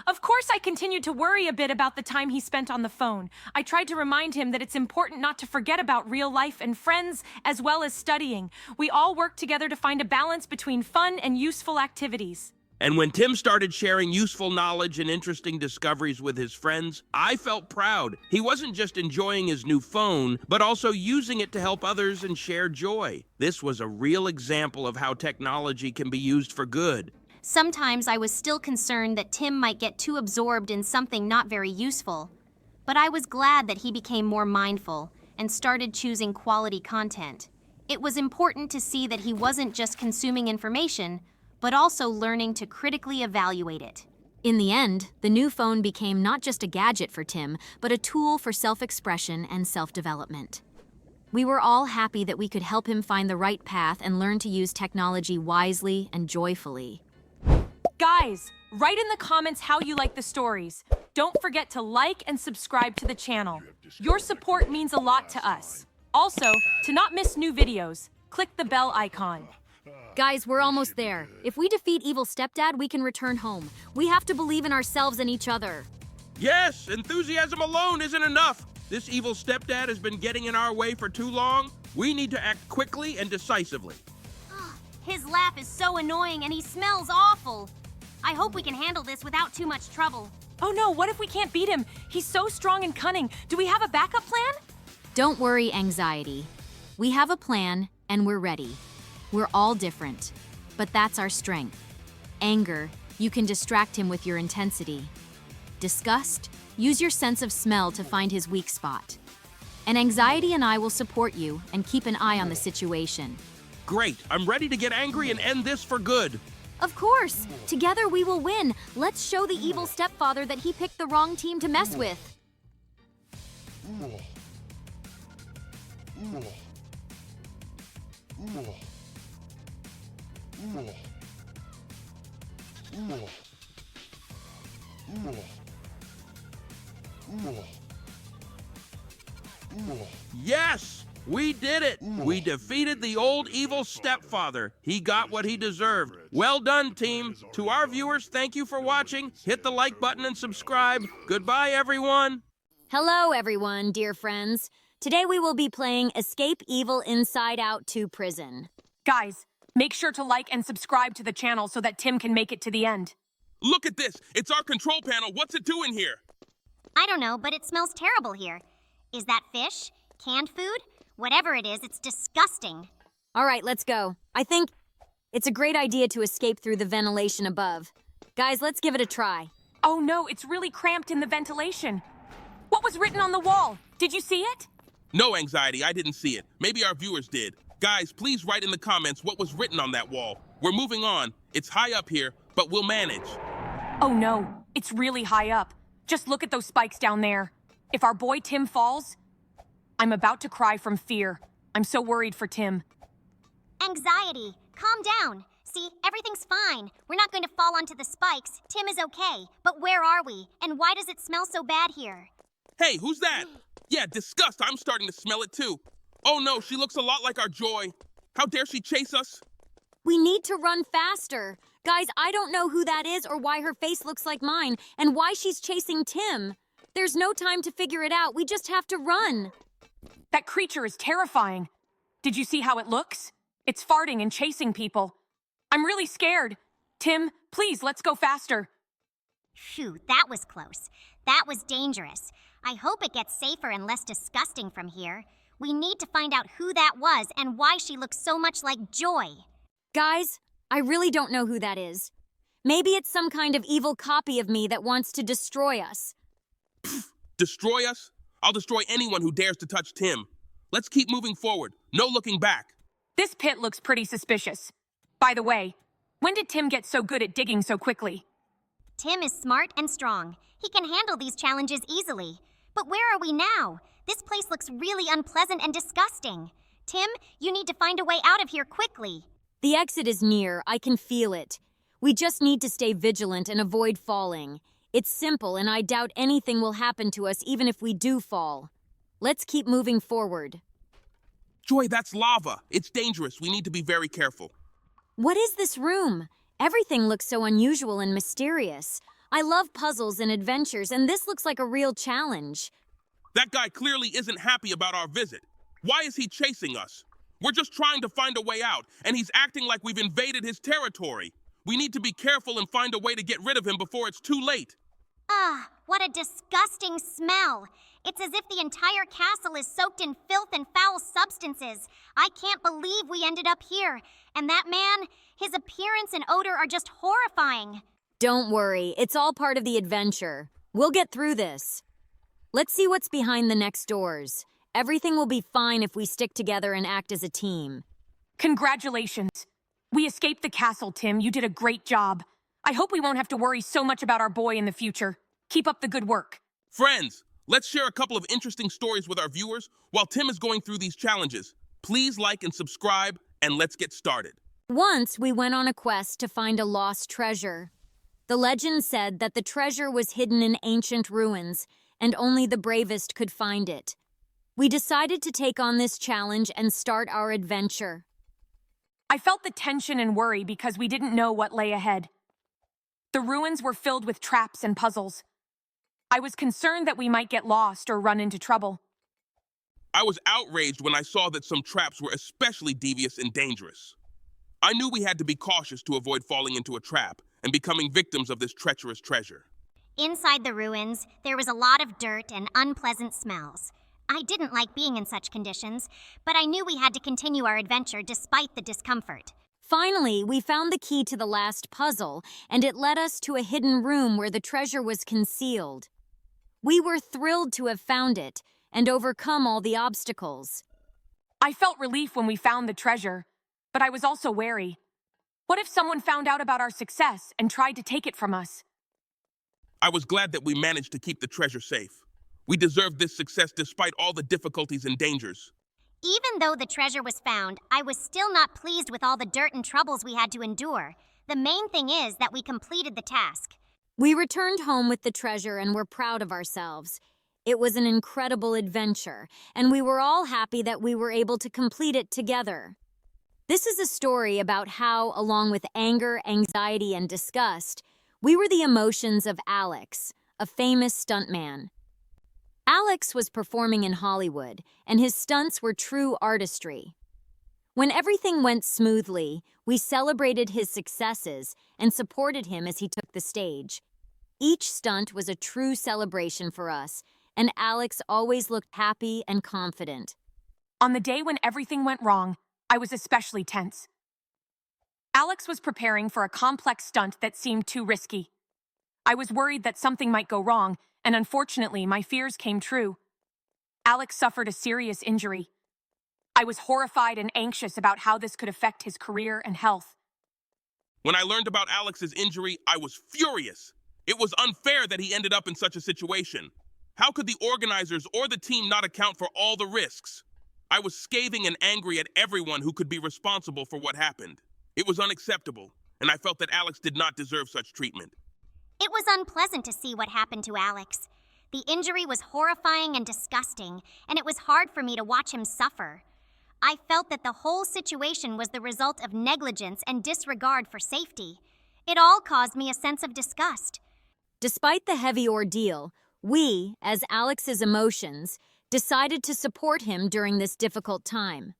Of course, I continued to worry a bit about the time he spent on the phone. I tried to remind him that it's important not to forget about real life and friends, as well as studying. We all work together to find a balance between fun and useful activities. And when Tim started sharing useful knowledge and interesting discoveries with his friends, I felt proud. He wasn't just enjoying his new phone, but also using it to help others and share joy. This was a real example of how technology can be used for good. Sometimes I was still concerned that Tim might get too absorbed in something not very useful. But I was glad that he became more mindful and started choosing quality content. It was important to see that he wasn't just consuming information, but also learning to critically evaluate it. In the end, the new phone became not just a gadget for Tim, but a tool for self-expression and self-development. We were all happy that we could help him find the right path and learn to use technology wisely and joyfully. Guys, write in the comments how you like the stories. Don't forget to like and subscribe to the channel. Your support means a lot to us. Also, to not miss new videos, click the bell icon. Guys, we're almost there. If we defeat Evil Stepdad, we can return home. We have to believe in ourselves and each other. Yes, enthusiasm alone isn't enough. This evil stepdad has been getting in our way for too long. We need to act quickly and decisively. His laugh is so annoying and he smells awful. I hope we can handle this without too much trouble. Oh no, what if we can't beat him? He's so strong and cunning. Do we have a backup plan? Don't worry, anxiety. We have a plan, and we're ready. We're all different, but that's our strength. Anger, You can distract him with your intensity. Disgust, use your sense of smell to find his weak spot. And Anxiety and I will support you and keep an eye on the situation. Great, I'm ready to get angry and end this for good. Of course! Together we will win! Let's show the evil stepfather that he picked the wrong team to mess with. Yes! We did it! We defeated the old evil stepfather. He got what he deserved. Well done, team. To our viewers, thank you for watching. Hit the like button and subscribe. Goodbye, everyone. Hello, everyone, dear friends. Today we will be playing Escape Evil Inside Out 2 Prison. Guys, make sure to like and subscribe to the channel so that Tim can make it to the end. Look at this. It's our control panel. What's it doing here? I don't know, but it smells terrible here. Is that fish? Canned food? Whatever it is, it's disgusting. All right, let's go. I think it's a great idea to escape through the ventilation above. Guys, let's give it a try. Oh no, it's really cramped in the ventilation. What was written on the wall? Did you see it? No, Anxiety. I didn't see it. Maybe our viewers did. Guys, please write in the comments what was written on that wall. We're moving on. It's high up here, but we'll manage. Oh no, it's really high up. Just look at those spikes down there. If our boy Tim falls, I'm about to cry from fear. I'm so worried for Tim. Anxiety, calm down. See, everything's fine. We're not going to fall onto the spikes. Tim is okay. But where are we? And why does it smell so bad here? Hey, who's that? Yeah, disgust. I'm starting to smell it too. Oh no, she looks a lot like our Joy. How dare she chase us? We need to run faster. Guys, I don't know who that is or why her face looks like mine and why she's chasing Tim. There's no time to figure it out. We just have to run. That creature is terrifying. Did you see how it looks? It's farting and chasing people. I'm really scared. Tim, please, let's go faster. Phew, that was close. That was dangerous. I hope it gets safer and less disgusting from here. We need to find out who that was and why she looks so much like Joy. Guys, I really don't know who that is. Maybe it's some kind of evil copy of me that wants to destroy us. Destroy us? I'll destroy anyone who dares to touch Tim. Let's keep moving forward. No looking back. This pit looks pretty suspicious. By the way, when did Tim get so good at digging so quickly? Tim is smart and strong. He can handle these challenges easily. But where are we now? This place looks really unpleasant and disgusting. Tim, you need to find a way out of here quickly. The exit is near. I can feel it. We just need to stay vigilant and avoid falling. It's simple, and I doubt anything will happen to us even if we do fall. Let's keep moving forward. Joy, that's lava. It's dangerous. We need to be very careful. What is this room? Everything looks so unusual and mysterious. I love puzzles and adventures, and this looks like a real challenge. That guy clearly isn't happy about our visit. Why is he chasing us? We're just trying to find a way out, and he's acting like we've invaded his territory. We need to be careful and find a way to get rid of him before it's too late. Ah, what a disgusting smell. It's as if the entire castle is soaked in filth and foul substances. I can't believe we ended up here. And that man, his appearance and odor are just horrifying. Don't worry, it's all part of the adventure. We'll get through this. Let's see what's behind the next doors. Everything will be fine if we stick together and act as a team. Congratulations. We escaped the castle, Tim. You did a great job. I hope we won't have to worry so much about our boy in the future. Keep up the good work. Friends, let's share a couple of interesting stories with our viewers while Tim is going through these challenges. Please like and subscribe, and let's get started. Once we went on a quest to find a lost treasure. The legend said that the treasure was hidden in ancient ruins, and only the bravest could find it. We decided to take on this challenge and start our adventure. I felt the tension and worry because we didn't know what lay ahead. The ruins were filled with traps and puzzles. I was concerned that we might get lost or run into trouble. I was outraged when I saw that some traps were especially devious and dangerous. I knew we had to be cautious to avoid falling into a trap and becoming victims of this treacherous treasure. Inside the ruins, there was a lot of dirt and unpleasant smells. I didn't like being in such conditions, but I knew we had to continue our adventure despite the discomfort. Finally, we found the key to the last puzzle, and it led us to a hidden room where the treasure was concealed. We were thrilled to have found it and overcome all the obstacles. I felt relief when we found the treasure, but I was also wary. What if someone found out about our success and tried to take it from us? I was glad that we managed to keep the treasure safe. We deserved this success despite all the difficulties and dangers. Even though the treasure was found, I was still not pleased with all the dirt and troubles we had to endure. The main thing is that we completed the task. We returned home with the treasure and were proud of ourselves. It was an incredible adventure, and we were all happy that we were able to complete it together. This is a story about how, along with anger, anxiety, and disgust, we were the emotions of Alex, a famous stuntman. Alex was performing in Hollywood, and his stunts were true artistry. When everything went smoothly, we celebrated his successes and supported him as he took the stage. Each stunt was a true celebration for us, and Alex always looked happy and confident. On the day when everything went wrong, I was especially tense. Alex was preparing for a complex stunt that seemed too risky. I was worried that something might go wrong, and unfortunately, my fears came true. Alex suffered a serious injury. I was horrified and anxious about how this could affect his career and health. When I learned about Alex's injury, I was furious. It was unfair that he ended up in such a situation. How could the organizers or the team not account for all the risks? I was scathing and angry at everyone who could be responsible for what happened. It was unacceptable, and I felt that Alex did not deserve such treatment. It was unpleasant to see what happened to Alex. The injury was horrifying and disgusting, and it was hard for me to watch him suffer. I felt that the whole situation was the result of negligence and disregard for safety. It all caused me a sense of disgust. Despite the heavy ordeal, we, as Alex's emotions, decided to support him during this difficult time.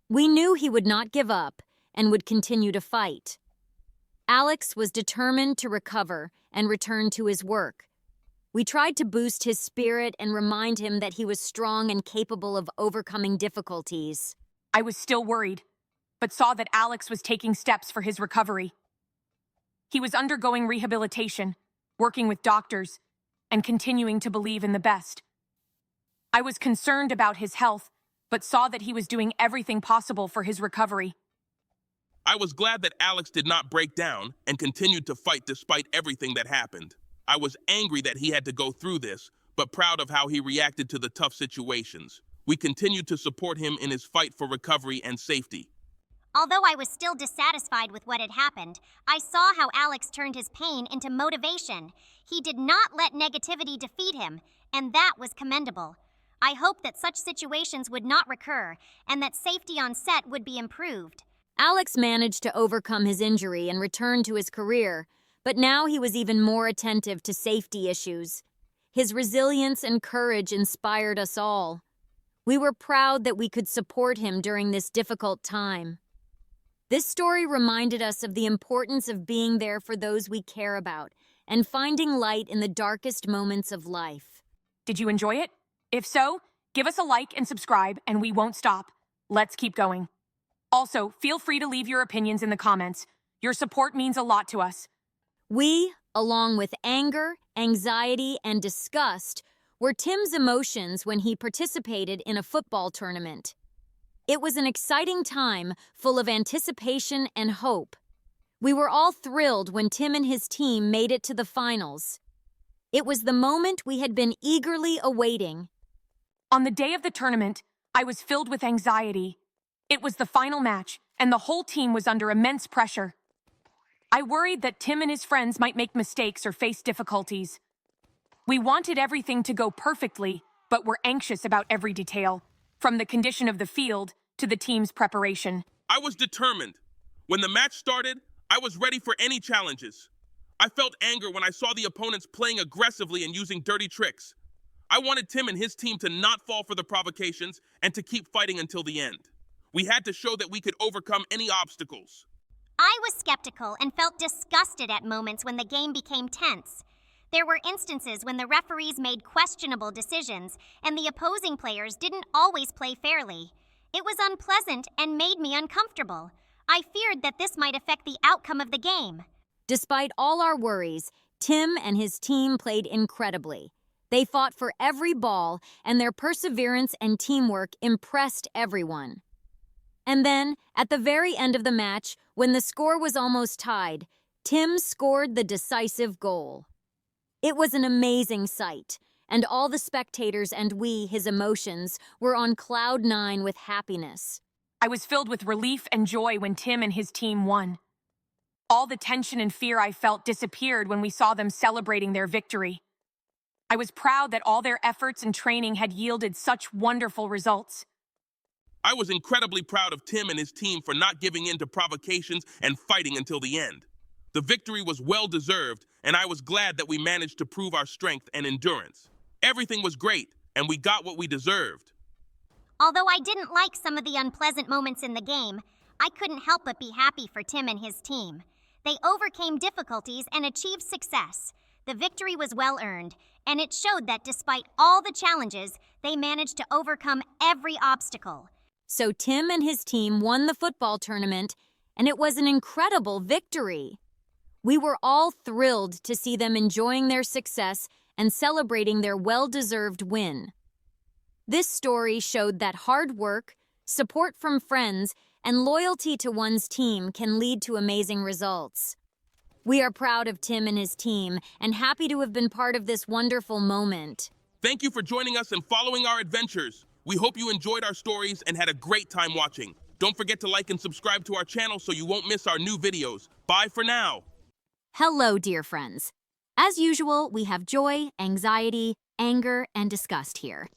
We knew he would not give up and would continue to fight. Alex was determined to recover and return to his work. We tried to boost his spirit and remind him that he was strong and capable of overcoming difficulties. I was still worried, but saw that Alex was taking steps for his recovery. He was undergoing rehabilitation, working with doctors, and continuing to believe in the best. I was concerned about his health, but saw that he was doing everything possible for his recovery. I was glad that Alex did not break down and continued to fight despite everything that happened. I was angry that he had to go through this, but proud of how he reacted to the tough situations. We continued to support him in his fight for recovery and safety. Although I was still dissatisfied with what had happened, I saw how Alex turned his pain into motivation. He did not let negativity defeat him, and that was commendable. I hope that such situations would not recur, and that safety on set would be improved. Alex managed to overcome his injury and return to his career, but now he was even more attentive to safety issues. His resilience and courage inspired us all. We were proud that we could support him during this difficult time. This story reminded us of the importance of being there for those we care about and finding light in the darkest moments of life. Did you enjoy it? If so, give us a like and subscribe, and we won't stop. Let's keep going. Also, feel free to leave your opinions in the comments. Your support means a lot to us. We, along with anger, anxiety, and disgust, were Tim's emotions when he participated in a football tournament. It was an exciting time, full of anticipation and hope. We were all thrilled when Tim and his team made it to the finals. It was the moment we had been eagerly awaiting. On the day of the tournament, I was filled with anxiety. It was the final match, and the whole team was under immense pressure. I worried that Tim and his friends might make mistakes or face difficulties. We wanted everything to go perfectly, but were anxious about every detail, from the condition of the field to the team's preparation. I was determined. When the match started, I was ready for any challenges. I felt anger when I saw the opponents playing aggressively and using dirty tricks. I wanted Tim and his team to not fall for the provocations and to keep fighting until the end. We had to show that we could overcome any obstacles. I was skeptical and felt disgusted at moments when the game became tense. There were instances when the referees made questionable decisions and the opposing players didn't always play fairly. It was unpleasant and made me uncomfortable. I feared that this might affect the outcome of the game. Despite all our worries, Tim and his team played incredibly. They fought for every ball, and their perseverance and teamwork impressed everyone. And then, at the very end of the match, when the score was almost tied, Tim scored the decisive goal. It was an amazing sight, and all the spectators and we, his emotions, were on cloud nine with happiness. I was filled with relief and joy when Tim and his team won. All the tension and fear I felt disappeared when we saw them celebrating their victory. I was proud that all their efforts and training had yielded such wonderful results. I was incredibly proud of Tim and his team for not giving in to provocations and fighting until the end. The victory was well-deserved, and I was glad that we managed to prove our strength and endurance. Everything was great, and we got what we deserved. Although I didn't like some of the unpleasant moments in the game, I couldn't help but be happy for Tim and his team. They overcame difficulties and achieved success. The victory was well-earned, and it showed that despite all the challenges, they managed to overcome every obstacle. So Tim and his team won the football tournament, and it was an incredible victory. We were all thrilled to see them enjoying their success and celebrating their well-deserved win. This story showed that hard work, support from friends, and loyalty to one's team can lead to amazing results. We are proud of Tim and his team and happy to have been part of this wonderful moment. Thank you for joining us and following our adventures. We hope you enjoyed our stories and had a great time watching. Don't forget to like and subscribe to our channel so you won't miss our new videos. Bye for now. Hello, dear friends. As usual, we have joy, anxiety, anger, and disgust here.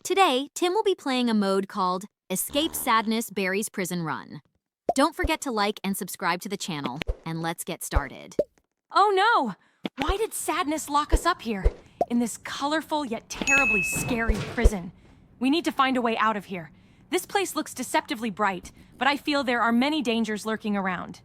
Today, Tim will be playing a mode called Escape Sadness Barry's Prison Run. Don't forget to like and subscribe to the channel, and let's get started. Oh no! Why did sadness lock us up here, in this colorful yet terribly scary prison? We need to find a way out of here. This place looks deceptively bright, but I feel there are many dangers lurking around.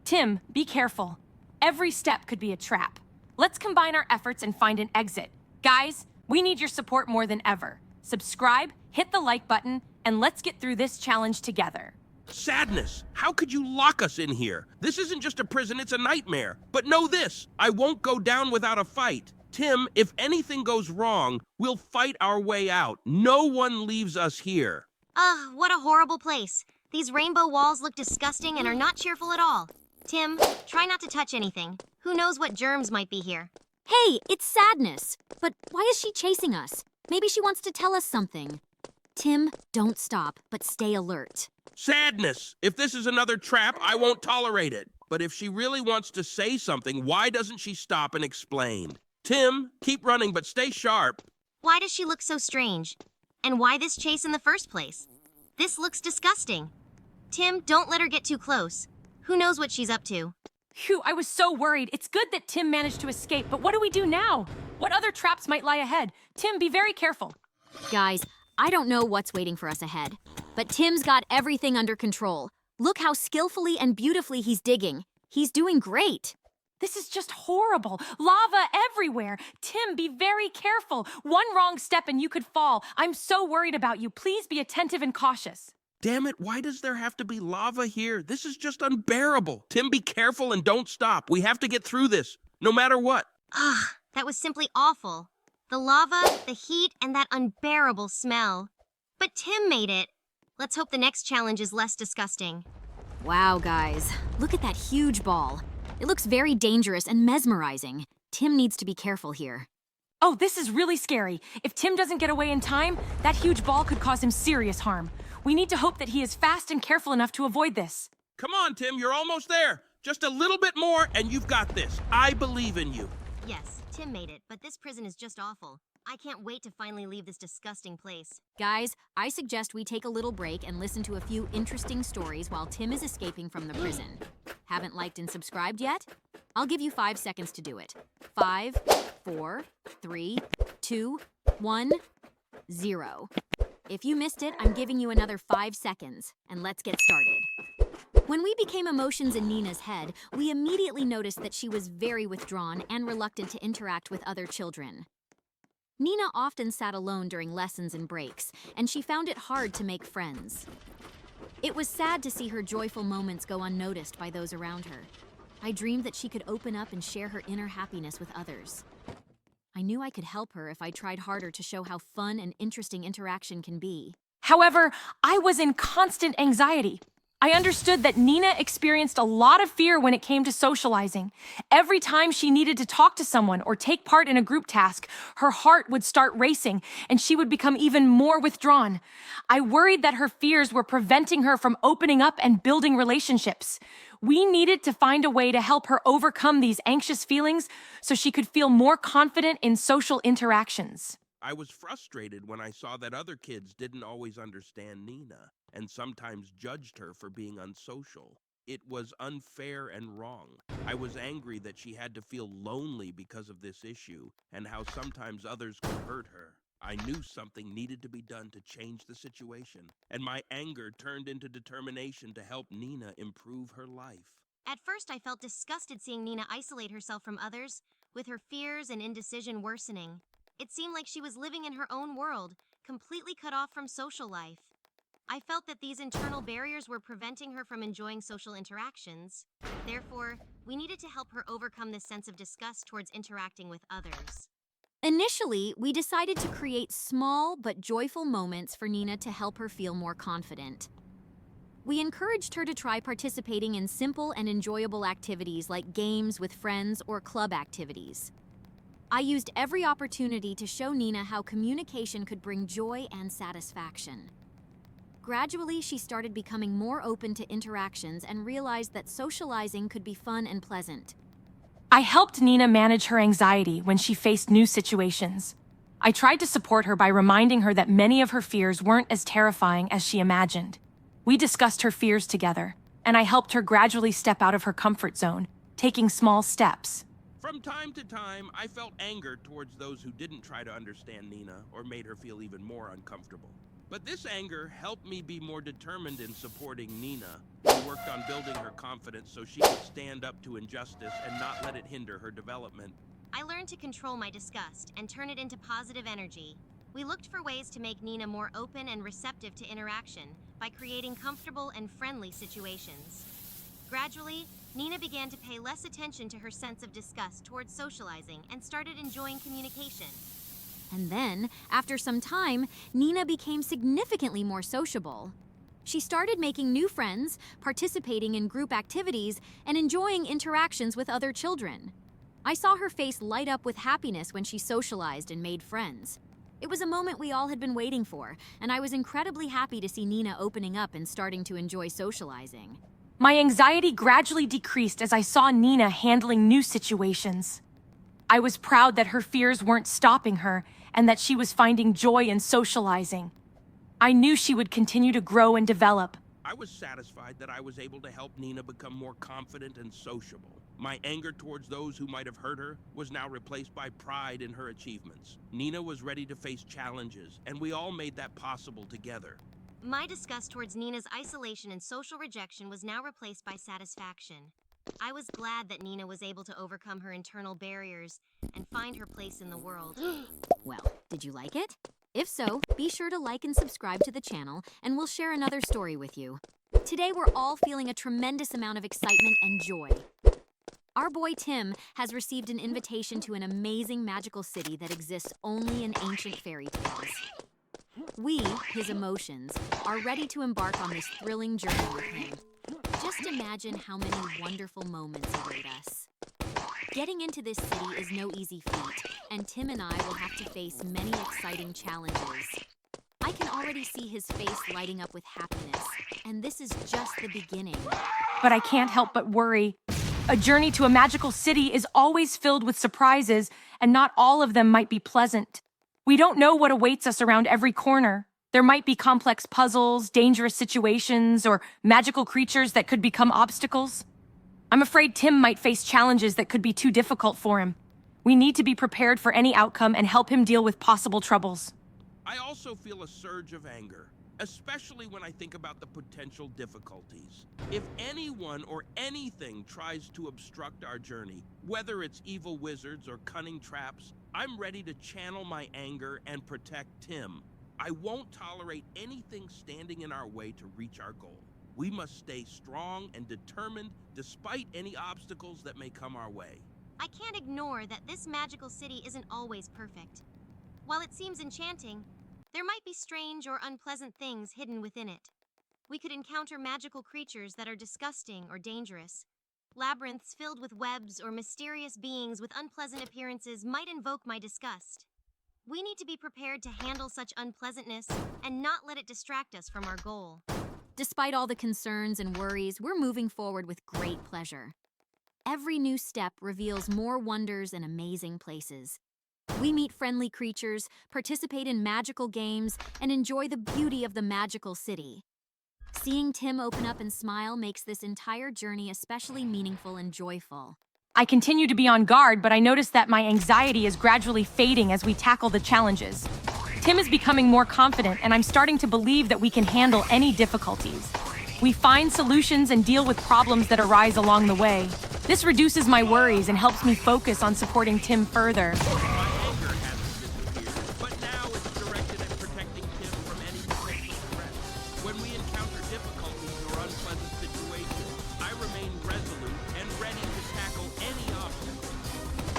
Tim, be careful. Every step could be a trap. Let's combine our efforts and find an exit. Guys, we need your support more than ever. Subscribe, hit the like button, and let's get through this challenge together. Sadness, how could you lock us in here? This isn't just a prison, it's a nightmare. But know this, I won't go down without a fight. Tim, if anything goes wrong, we'll fight our way out. No one leaves us here. Ugh, what a horrible place. These rainbow walls look disgusting and are not cheerful at all. Tim, try not to touch anything. Who knows what germs might be here? Hey, it's Sadness. But why is she chasing us? Maybe she wants to tell us something. Tim, don't stop, but stay alert. Sadness, if this is another trap, I won't tolerate it. But if she really wants to say something, why doesn't she stop and explain? Tim, keep running, but stay sharp. Why does she look so strange? And why this chase in the first place? This looks disgusting. Tim, don't let her get too close. Who knows what she's up to? Phew, I was so worried. It's good that Tim managed to escape, but what do we do now? What other traps might lie ahead? Tim, be very careful. Guys, I don't know what's waiting for us ahead, but Tim's got everything under control. Look how skillfully and beautifully he's digging. He's doing great. This is just horrible. Lava everywhere. Tim, be very careful. One wrong step and you could fall. I'm so worried about you. Please be attentive and cautious. Damn it, why does there have to be lava here? This is just unbearable. Tim, be careful and don't stop. We have to get through this, no matter what. Ugh, that was simply awful. The lava, the heat, and that unbearable smell. But Tim made it. Let's hope the next challenge is less disgusting. Wow, guys, look at that huge ball. It looks very dangerous and mesmerizing. Tim needs to be careful here. Oh, this is really scary. If Tim doesn't get away in time, that huge ball could cause him serious harm. We need to hope that he is fast and careful enough to avoid this. Come on, Tim, you're almost there. Just a little bit more and you've got this. I believe in you. Yes, Tim made it, but this prison is just awful. I can't wait to finally leave this disgusting place. Guys, I suggest we take a little break and listen to a few interesting stories while Tim is escaping from the prison. Haven't liked and subscribed yet? I'll give you 5 seconds to do it. 5, 4, 3, 2, 1, 0. If you missed it, I'm giving you another 5 seconds, and let's get started. When we became emotions in Nina's head, we immediately noticed that she was very withdrawn and reluctant to interact with other children. Nina often sat alone during lessons and breaks, and she found it hard to make friends. It was sad to see her joyful moments go unnoticed by those around her. I dreamed that she could open up and share her inner happiness with others. I knew I could help her if I tried harder to show how fun and interesting interaction can be. However, I was in constant anxiety. I understood that Nina experienced a lot of fear when it came to socializing. Every time she needed to talk to someone or take part in a group task, her heart would start racing and she would become even more withdrawn. I worried that her fears were preventing her from opening up and building relationships. We needed to find a way to help her overcome these anxious feelings so she could feel more confident in social interactions. I was frustrated when I saw that other kids didn't always understand Nina and sometimes judged her for being unsocial. It was unfair and wrong. I was angry that she had to feel lonely because of this issue and how sometimes others could hurt her. I knew something needed to be done to change the situation, and my anger turned into determination to help Nina improve her life. At first, I felt disgusted seeing Nina isolate herself from others, with her fears and indecision worsening. It seemed like she was living in her own world, completely cut off from social life. I felt that these internal barriers were preventing her from enjoying social interactions. Therefore, we needed to help her overcome this sense of disgust towards interacting with others. Initially, we decided to create small but joyful moments for Nina to help her feel more confident. We encouraged her to try participating in simple and enjoyable activities like games with friends or club activities. I used every opportunity to show Nina how communication could bring joy and satisfaction. Gradually, she started becoming more open to interactions and realized that socializing could be fun and pleasant. I helped Nina manage her anxiety when she faced new situations. I tried to support her by reminding her that many of her fears weren't as terrifying as she imagined. We discussed her fears together, and I helped her gradually step out of her comfort zone, taking small steps. From time to time, I felt anger towards those who didn't try to understand Nina or made her feel even more uncomfortable. But this anger helped me be more determined in supporting Nina. We worked on building her confidence so she could stand up to injustice and not let it hinder her development. I learned to control my disgust and turn it into positive energy. We looked for ways to make Nina more open and receptive to interaction by creating comfortable and friendly situations. Gradually, Nina began to pay less attention to her sense of disgust towards socializing and started enjoying communication. And then, after some time, Nina became significantly more sociable. She started making new friends, participating in group activities, and enjoying interactions with other children. I saw her face light up with happiness when she socialized and made friends. It was a moment we all had been waiting for, and I was incredibly happy to see Nina opening up and starting to enjoy socializing. My anxiety gradually decreased as I saw Nina handling new situations. I was proud that her fears weren't stopping her and that she was finding joy in socializing. I knew she would continue to grow and develop. I was satisfied that I was able to help Nina become more confident and sociable. My anger towards those who might have hurt her was now replaced by pride in her achievements. Nina was ready to face challenges, and we all made that possible together. My disgust towards Nina's isolation and social rejection was now replaced by satisfaction. I was glad that Nina was able to overcome her internal barriers and find her place in the world. Well, did you like it? If so, be sure to like and subscribe to the channel, and we'll share another story with you. Today, we're all feeling a tremendous amount of excitement and joy. Our boy Tim has received an invitation to an amazing magical city that exists only in ancient fairy tales. We, his emotions, are ready to embark on this thrilling journey with him. Just imagine how many wonderful moments await us. Getting into this city is no easy feat, and Tim and I will have to face many exciting challenges. I can already see his face lighting up with happiness, and this is just the beginning. But I can't help but worry. A journey to a magical city is always filled with surprises, and not all of them might be pleasant. We don't know what awaits us around every corner. There might be complex puzzles, dangerous situations, or magical creatures that could become obstacles. I'm afraid Tim might face challenges that could be too difficult for him. We need to be prepared for any outcome and help him deal with possible troubles. I also feel a surge of anger, especially when I think about the potential difficulties. If anyone or anything tries to obstruct our journey, whether it's evil wizards or cunning traps, I'm ready to channel my anger and protect Tim. I won't tolerate anything standing in our way to reach our goal. We must stay strong and determined despite any obstacles that may come our way. I can't ignore that this magical city isn't always perfect. While it seems enchanting, there might be strange or unpleasant things hidden within it. We could encounter magical creatures that are disgusting or dangerous. Labyrinths filled with webs or mysterious beings with unpleasant appearances might invoke my disgust. We need to be prepared to handle such unpleasantness and not let it distract us from our goal. Despite all the concerns and worries, we're moving forward with great pleasure. Every new step reveals more wonders and amazing places. We meet friendly creatures, participate in magical games, and enjoy the beauty of the magical city. Seeing Tim open up and smile makes this entire journey especially meaningful and joyful. I continue to be on guard, but I notice that my anxiety is gradually fading as we tackle the challenges. Tim is becoming more confident, and I'm starting to believe that we can handle any difficulties. We find solutions and deal with problems that arise along the way. This reduces my worries and helps me focus on supporting Tim further. My anger hasn't disappeared, but now it's directed at protecting Tim from any potential threat. When we encounter difficulties or unpleasant situations, I remain resolute and ready to tackle any obstacle.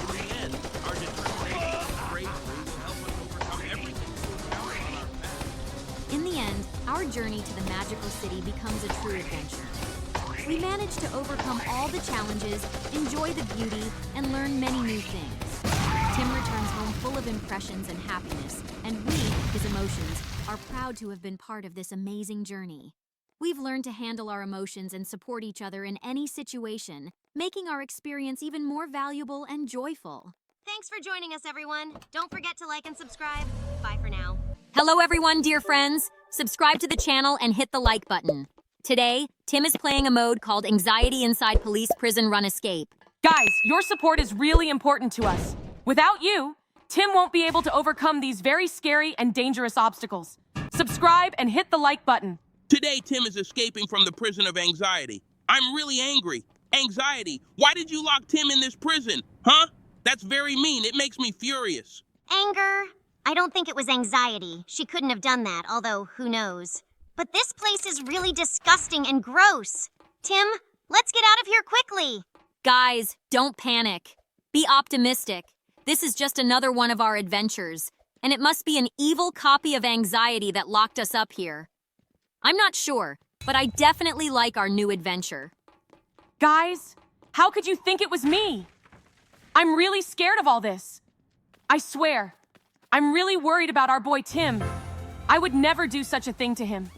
In the end, our determination and bravery will help us overcome everything we encounter on our path. In the end, our journey to the magical city becomes a true adventure. We manage to overcome all the challenges, enjoy the beauty, and learn many new things. Tim returns home full of impressions and happiness, and we, his emotions, are proud to have been part of this amazing journey. We've learned to handle our emotions and support each other in any situation, making our experience even more valuable and joyful. Thanks for joining us, everyone. Don't forget to like and subscribe. Bye for now. Hello everyone, dear friends. Subscribe to the channel and hit the like button. Today, Tim is playing a mode called Anxiety Inside Police Prison Run Escape. Guys, your support is really important to us. Without you, Tim won't be able to overcome these very scary and dangerous obstacles. Subscribe and hit the like button. Today, Tim is escaping from the prison of anxiety. I'm really angry. Anxiety, why did you lock Tim in this prison? Huh? That's very mean. It makes me furious. Anger? I don't think it was anxiety. She couldn't have done that, although who knows. But this place is really disgusting and gross. Tim, let's get out of here quickly. Guys, don't panic. Be optimistic. This is just another one of our adventures, and it must be an evil copy of anxiety that locked us up here. I'm not sure, but I definitely like our new adventure. Guys, how could you think it was me? I'm really scared of all this. I swear, I'm really worried about our boy Tim. I would never do such a thing to him.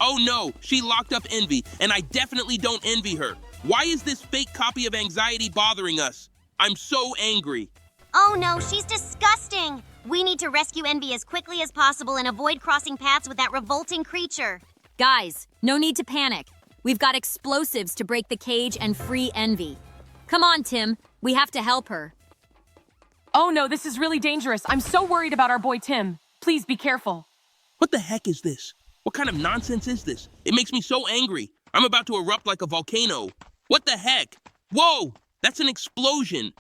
Oh no, she locked up Envy, and I definitely don't envy her. Why is this fake copy of anxiety bothering us? I'm so angry. Oh no, she's disgusting. We need to rescue Envy as quickly as possible and avoid crossing paths with that revolting creature. Guys, no need to panic. We've got explosives to break the cage and free Envy. Come on, Tim. We have to help her. Oh no, this is really dangerous. I'm so worried about our boy Tim. Please be careful. What the heck is this? What kind of nonsense is this? It makes me so angry. I'm about to erupt like a volcano. What the heck? Whoa! That's an explosion.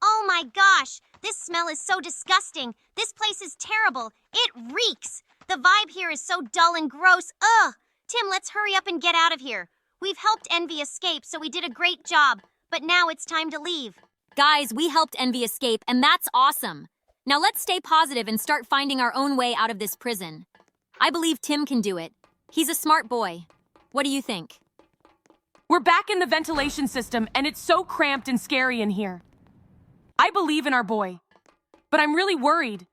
Oh my gosh, this smell is so disgusting. This place is terrible. It reeks. The vibe here is so dull and gross. Ugh! Tim, let's hurry up and get out of here. We've helped Envy escape, so we did a great job. But now it's time to leave. Guys, we helped Envy escape, and that's awesome. Now let's stay positive and start finding our own way out of this prison. I believe Tim can do it. He's a smart boy. What do you think? We're back in the ventilation system, and it's so cramped and scary in here. I believe in our boy, but I'm really worried.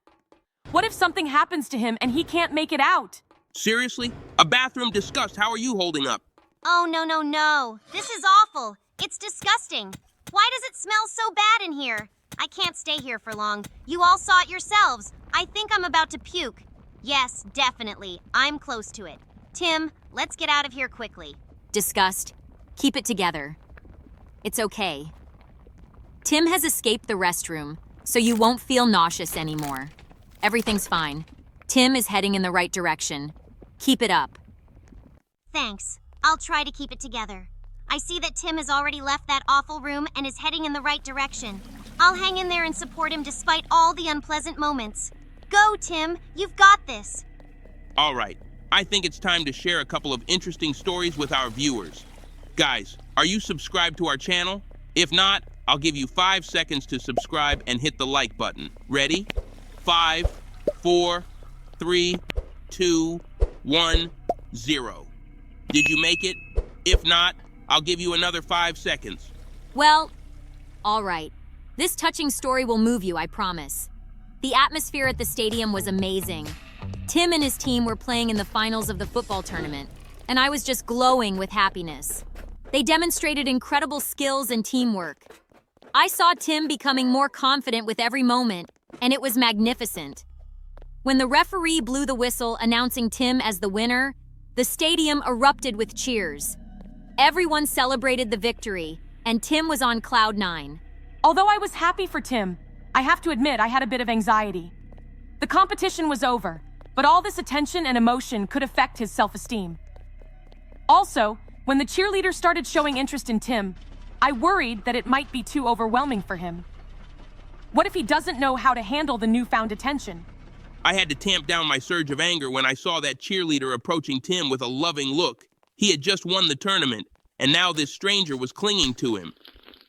What if something happens to him and he can't make it out? Seriously? A bathroom disgust. How are you holding up? Oh, no. This is awful. It's disgusting. Why does it smell so bad in here? I can't stay here for long. You all saw it yourselves. I think I'm about to puke. Yes, definitely. I'm close to it. Tim, let's get out of here quickly. Disgust. Keep it together. It's okay. Tim has escaped the restroom, so you won't feel nauseous anymore. Everything's fine. Tim is heading in the right direction. Keep it up. Thanks. I'll try to keep it together. I see that Tim has already left that awful room and is heading in the right direction. I'll hang in there and support him despite all the unpleasant moments. Go, Tim. You've got this. All right. I think it's time to share a couple of interesting stories with our viewers. Guys, are you subscribed to our channel? If not, I'll give you 5 seconds to subscribe and hit the like button. Ready? 5, 4, 3, 2, 1, 0. Did you make it? If not, I'll give you another 5 seconds. Well, all right. This touching story will move you, I promise. The atmosphere at the stadium was amazing. Tim and his team were playing in the finals of the football tournament, and I was just glowing with happiness. They demonstrated incredible skills and teamwork. I saw Tim becoming more confident with every moment, and it was magnificent. When the referee blew the whistle announcing Tim as the winner, the stadium erupted with cheers. Everyone celebrated the victory, and Tim was on cloud 9. Although I was happy for Tim, I have to admit I had a bit of anxiety. The competition was over, but all this attention and emotion could affect his self-esteem. Also, when the cheerleader started showing interest in Tim, I worried that it might be too overwhelming for him. What if he doesn't know how to handle the newfound attention? I had to tamp down my surge of anger when I saw that cheerleader approaching Tim with a loving look. He had just won the tournament, and now this stranger was clinging to him.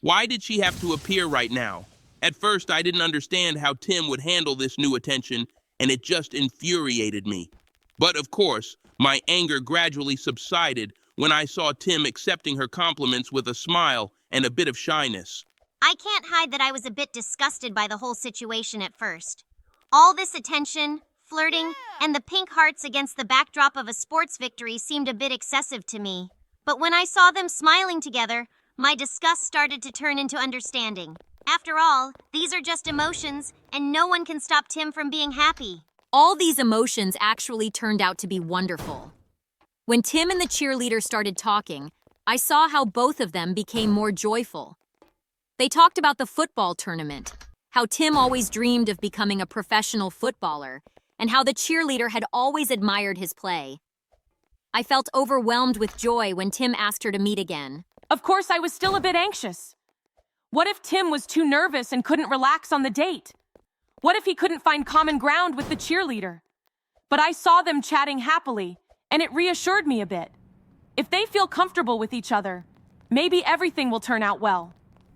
Why did she have to appear right now? At first, I didn't understand how Tim would handle this new attention, and it just infuriated me. But of course, my anger gradually subsided when I saw Tim accepting her compliments with a smile and a bit of shyness. I can't hide that I was a bit disgusted by the whole situation at first. All this attention, flirting, and the pink hearts against the backdrop of a sports victory seemed a bit excessive to me. But when I saw them smiling together, my disgust started to turn into understanding. After all, these are just emotions, and no one can stop Tim from being happy. All these emotions actually turned out to be wonderful. When Tim and the cheerleader started talking, I saw how both of them became more joyful. They talked about the football tournament, how Tim always dreamed of becoming a professional footballer, and how the cheerleader had always admired his play. I felt overwhelmed with joy when Tim asked her to meet again. Of course, I was still a bit anxious. What if Tim was too nervous and couldn't relax on the date? What if he couldn't find common ground with the cheerleader? But I saw them chatting happily, and it reassured me a bit. If they feel comfortable with each other, maybe everything will turn out well.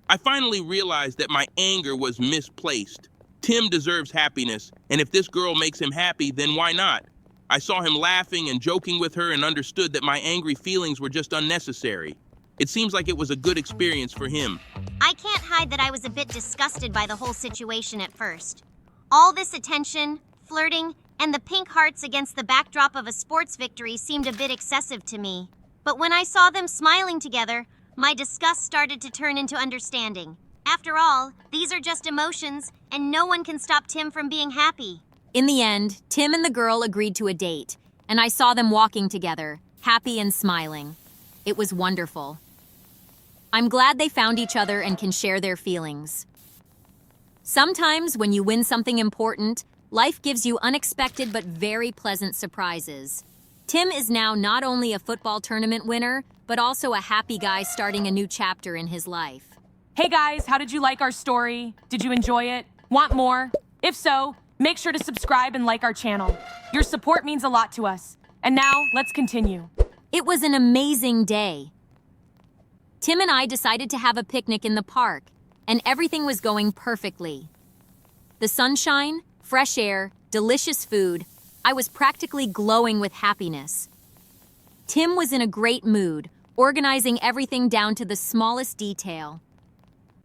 I finally realized that my anger was misplaced. Tim deserves happiness, and if this girl makes him happy, then why not? I saw him laughing and joking with her and understood that my angry feelings were just unnecessary. It seems like it was a good experience for him. I can't hide that I was a bit disgusted by the whole situation at first. All this attention, flirting, and the pink hearts against the backdrop of a sports victory seemed a bit excessive to me. But when I saw them smiling together, my disgust started to turn into understanding. After all, these are just emotions, and no one can stop Tim from being happy. In the end, Tim and the girl agreed to a date, and I saw them walking together, happy and smiling. It was wonderful. I'm glad they found each other and can share their feelings. Sometimes when you win something important, life gives you unexpected but very pleasant surprises. Tim is now not only a football tournament winner, but also a happy guy starting a new chapter in his life. Hey guys, how did you like our story? Did you enjoy it? Want more? If so, make sure to subscribe and like our channel. Your support means a lot to us. And now, let's continue. It was an amazing day. Tim and I decided to have a picnic in the park, and everything was going perfectly. The sunshine, fresh air, delicious food, I was practically glowing with happiness. Tim was in a great mood, organizing everything down to the smallest detail.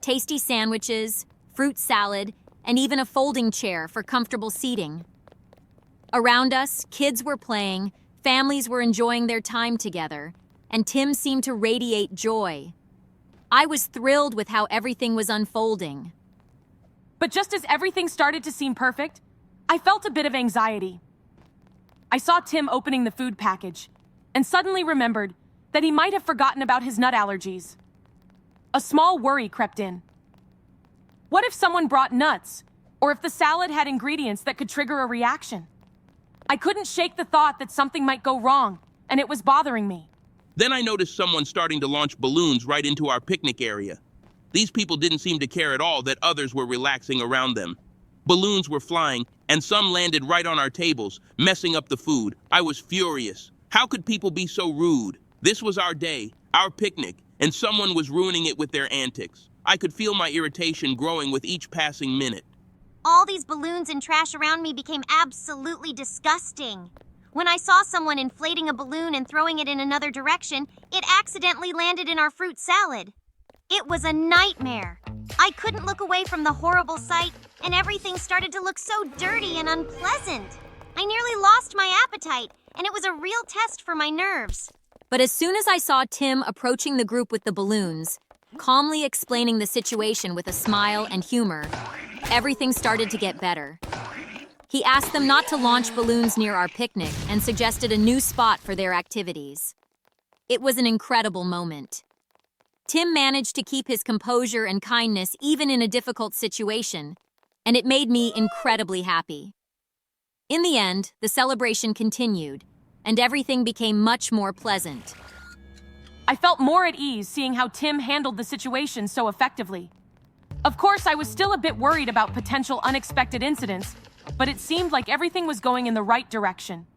Tasty sandwiches, fruit salad, and even a folding chair for comfortable seating. Around us, kids were playing, families were enjoying their time together, and Tim seemed to radiate joy. I was thrilled with how everything was unfolding. But just as everything started to seem perfect, I felt a bit of anxiety. I saw Tim opening the food package and suddenly remembered that he might have forgotten about his nut allergies. A small worry crept in. What if someone brought nuts, or if the salad had ingredients that could trigger a reaction? I couldn't shake the thought that something might go wrong, and it was bothering me. Then I noticed someone starting to launch balloons right into our picnic area. These people didn't seem to care at all that others were relaxing around them. Balloons were flying, and some landed right on our tables, messing up the food. I was furious. How could people be so rude? This was our day, our picnic, and someone was ruining it with their antics. I could feel my irritation growing with each passing minute. All these balloons and trash around me became absolutely disgusting. When I saw someone inflating a balloon and throwing it in another direction, it accidentally landed in our fruit salad. It was a nightmare. I couldn't look away from the horrible sight, and everything started to look so dirty and unpleasant. I nearly lost my appetite, and it was a real test for my nerves. But as soon as I saw Tim approaching the group with the balloons, calmly explaining the situation with a smile and humor, everything started to get better. He asked them not to launch balloons near our picnic and suggested a new spot for their activities. It was an incredible moment. Tim managed to keep his composure and kindness even in a difficult situation, and it made me incredibly happy. In the end, the celebration continued, and everything became much more pleasant. I felt more at ease seeing how Tim handled the situation so effectively. Of course, I was still a bit worried about potential unexpected incidents, but it seemed like everything was going in the right direction.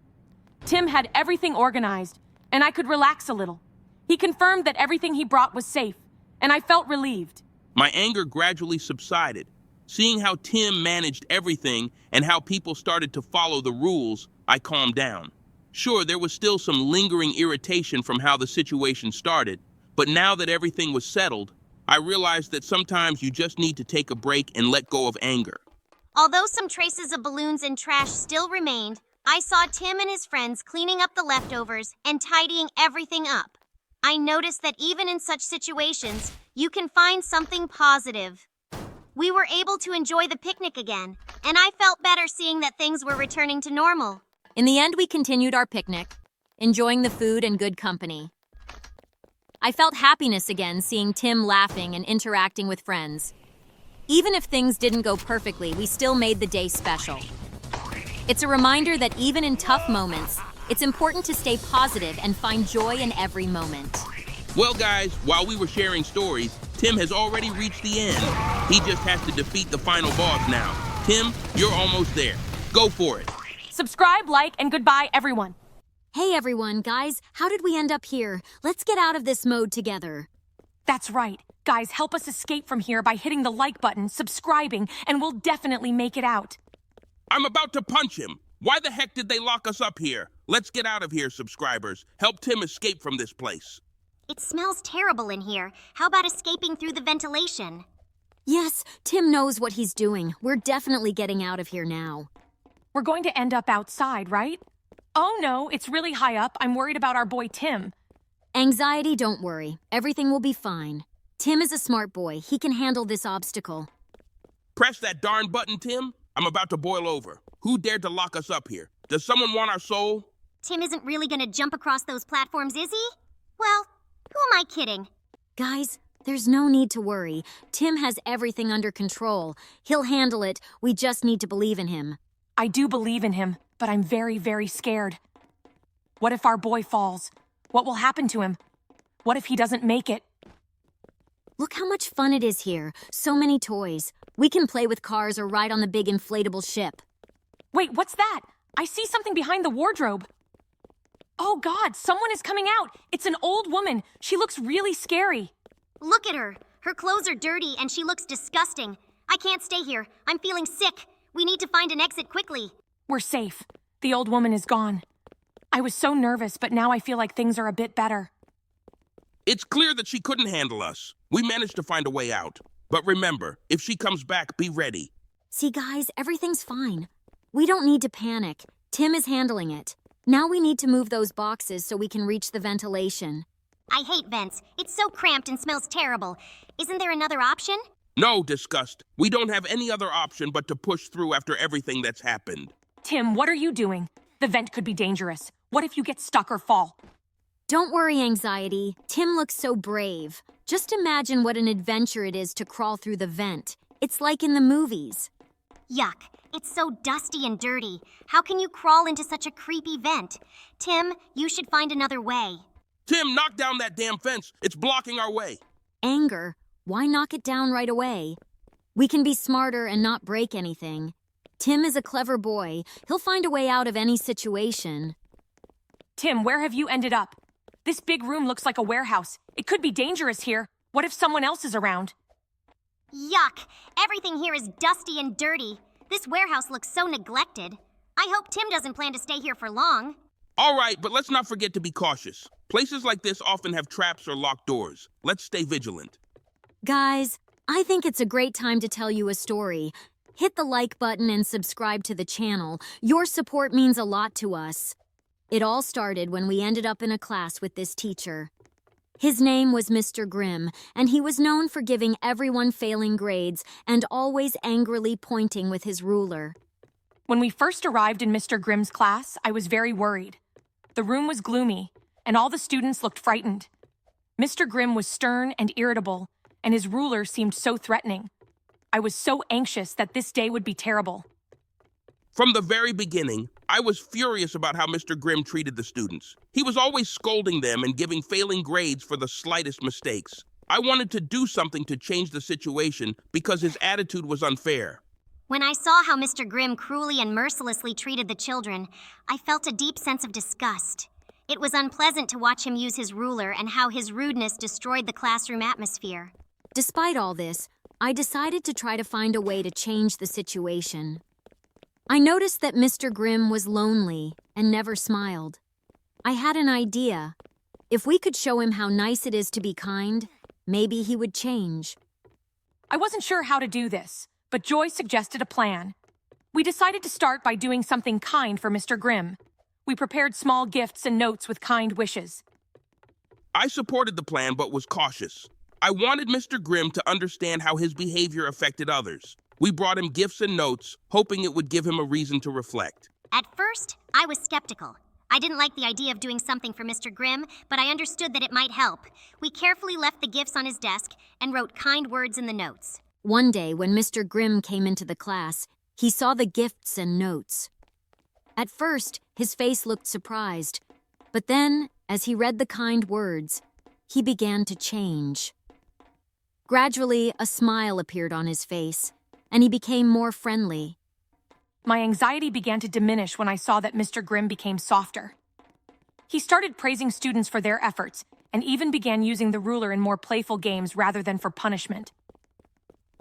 Tim had everything organized, and I could relax a little. He confirmed that everything he brought was safe, and I felt relieved. My anger gradually subsided. Seeing how Tim managed everything and how people started to follow the rules, I calmed down. Sure, there was still some lingering irritation from how the situation started, but now that everything was settled, I realized that sometimes you just need to take a break and let go of anger. Although some traces of balloons and trash still remained, I saw Tim and his friends cleaning up the leftovers and tidying everything up. I noticed that even in such situations, you can find something positive. We were able to enjoy the picnic again, and I felt better seeing that things were returning to normal. In the end, we continued our picnic, enjoying the food and good company. I felt happiness again seeing Tim laughing and interacting with friends. Even if things didn't go perfectly, we still made the day special. It's a reminder that even in tough moments, it's important to stay positive and find joy in every moment. Well, guys, while we were sharing stories, Tim has already reached the end. He just has to defeat the final boss now. Tim, you're almost there. Go for it. Subscribe, like, and goodbye, everyone. Hey everyone, guys, how did we end up here? Let's get out of this mode together. That's right. Guys, help us escape from here by hitting the like button, subscribing, and we'll definitely make it out. I'm about to punch him. Why the heck did they lock us up here? Let's get out of here, subscribers. Help Tim escape from this place. It smells terrible in here. How about escaping through the ventilation? Yes, Tim knows what he's doing. We're definitely getting out of here now. We're going to end up outside, right? Oh no, it's really high up. I'm worried about our boy Tim. Anxiety, don't worry. Everything will be fine. Tim is a smart boy. He can handle this obstacle. Press that darn button, Tim. I'm about to boil over. Who dared to lock us up here? Does someone want our soul? Tim isn't really gonna jump across those platforms, is he? Well, who am I kidding? Guys, there's no need to worry. Tim has everything under control. He'll handle it. We just need to believe in him. I do believe in him, but I'm very, very scared. What if our boy falls? What will happen to him? What if he doesn't make it? Look how much fun it is here. So many toys. We can play with cars or ride on the big inflatable ship. Wait, what's that? I see something behind the wardrobe. Oh God, someone is coming out. It's an old woman. She looks really scary. Look at her. Her clothes are dirty and she looks disgusting. I can't stay here. I'm feeling sick. We need to find an exit quickly. We're safe. The old woman is gone. I was so nervous, but now I feel like things are a bit better. It's clear that she couldn't handle us. We managed to find a way out. But remember, if she comes back, be ready. See, guys, everything's fine. We don't need to panic. Tim is handling it. Now we need to move those boxes so we can reach the ventilation. I hate vents. It's so cramped and smells terrible. Isn't there another option? No, Disgust. We don't have any other option but to push through after everything that's happened. Tim, what are you doing? The vent could be dangerous. What if you get stuck or fall? Don't worry, Anxiety. Tim looks so brave. Just imagine what an adventure it is to crawl through the vent. It's like in the movies. Yuck. It's so dusty and dirty. How can you crawl into such a creepy vent? Tim, you should find another way. Tim, knock down that damn fence. It's blocking our way. Anger? Why knock it down right away? We can be smarter and not break anything. Tim is a clever boy. He'll find a way out of any situation. Tim, where have you ended up? This big room looks like a warehouse. It could be dangerous here. What if someone else is around? Yuck! Everything here is dusty and dirty. This warehouse looks so neglected. I hope Tim doesn't plan to stay here for long. All right, but let's not forget to be cautious. Places like this often have traps or locked doors. Let's stay vigilant. Guys, I think it's a great time to tell you a story. Hit the like button and subscribe to the channel. Your support means a lot to us. It all started when we ended up in a class with this teacher. His name was Mr. Grimm, and he was known for giving everyone failing grades and always angrily pointing with his ruler. When we first arrived in Mr. Grimm's class, I was very worried. The room was gloomy, and all the students looked frightened. Mr. Grimm was stern and irritable, and his ruler seemed so threatening. I was so anxious that this day would be terrible. From the very beginning, I was furious about how Mr. Grimm treated the students. He was always scolding them and giving failing grades for the slightest mistakes. I wanted to do something to change the situation because his attitude was unfair. When I saw how Mr. Grimm cruelly and mercilessly treated the children, I felt a deep sense of disgust. It was unpleasant to watch him use his ruler and how his rudeness destroyed the classroom atmosphere. Despite all this, I decided to try to find a way to change the situation. I noticed that Mr. Grimm was lonely and never smiled. I had an idea. If we could show him how nice it is to be kind, maybe he would change. I wasn't sure how to do this, but Joy suggested a plan. We decided to start by doing something kind for Mr. Grimm. We prepared small gifts and notes with kind wishes. I supported the plan but was cautious. I wanted Mr. Grimm to understand how his behavior affected others. We brought him gifts and notes, hoping it would give him a reason to reflect. At first, I was skeptical. I didn't like the idea of doing something for Mr. Grimm, but I understood that it might help. We carefully left the gifts on his desk and wrote kind words in the notes. One day, when Mr. Grimm came into the class, he saw the gifts and notes. At first, his face looked surprised, but then, as he read the kind words, he began to change. Gradually, a smile appeared on his face, and he became more friendly. My anxiety began to diminish when I saw that Mr. Grimm became softer. He started praising students for their efforts and even began using the ruler in more playful games rather than for punishment.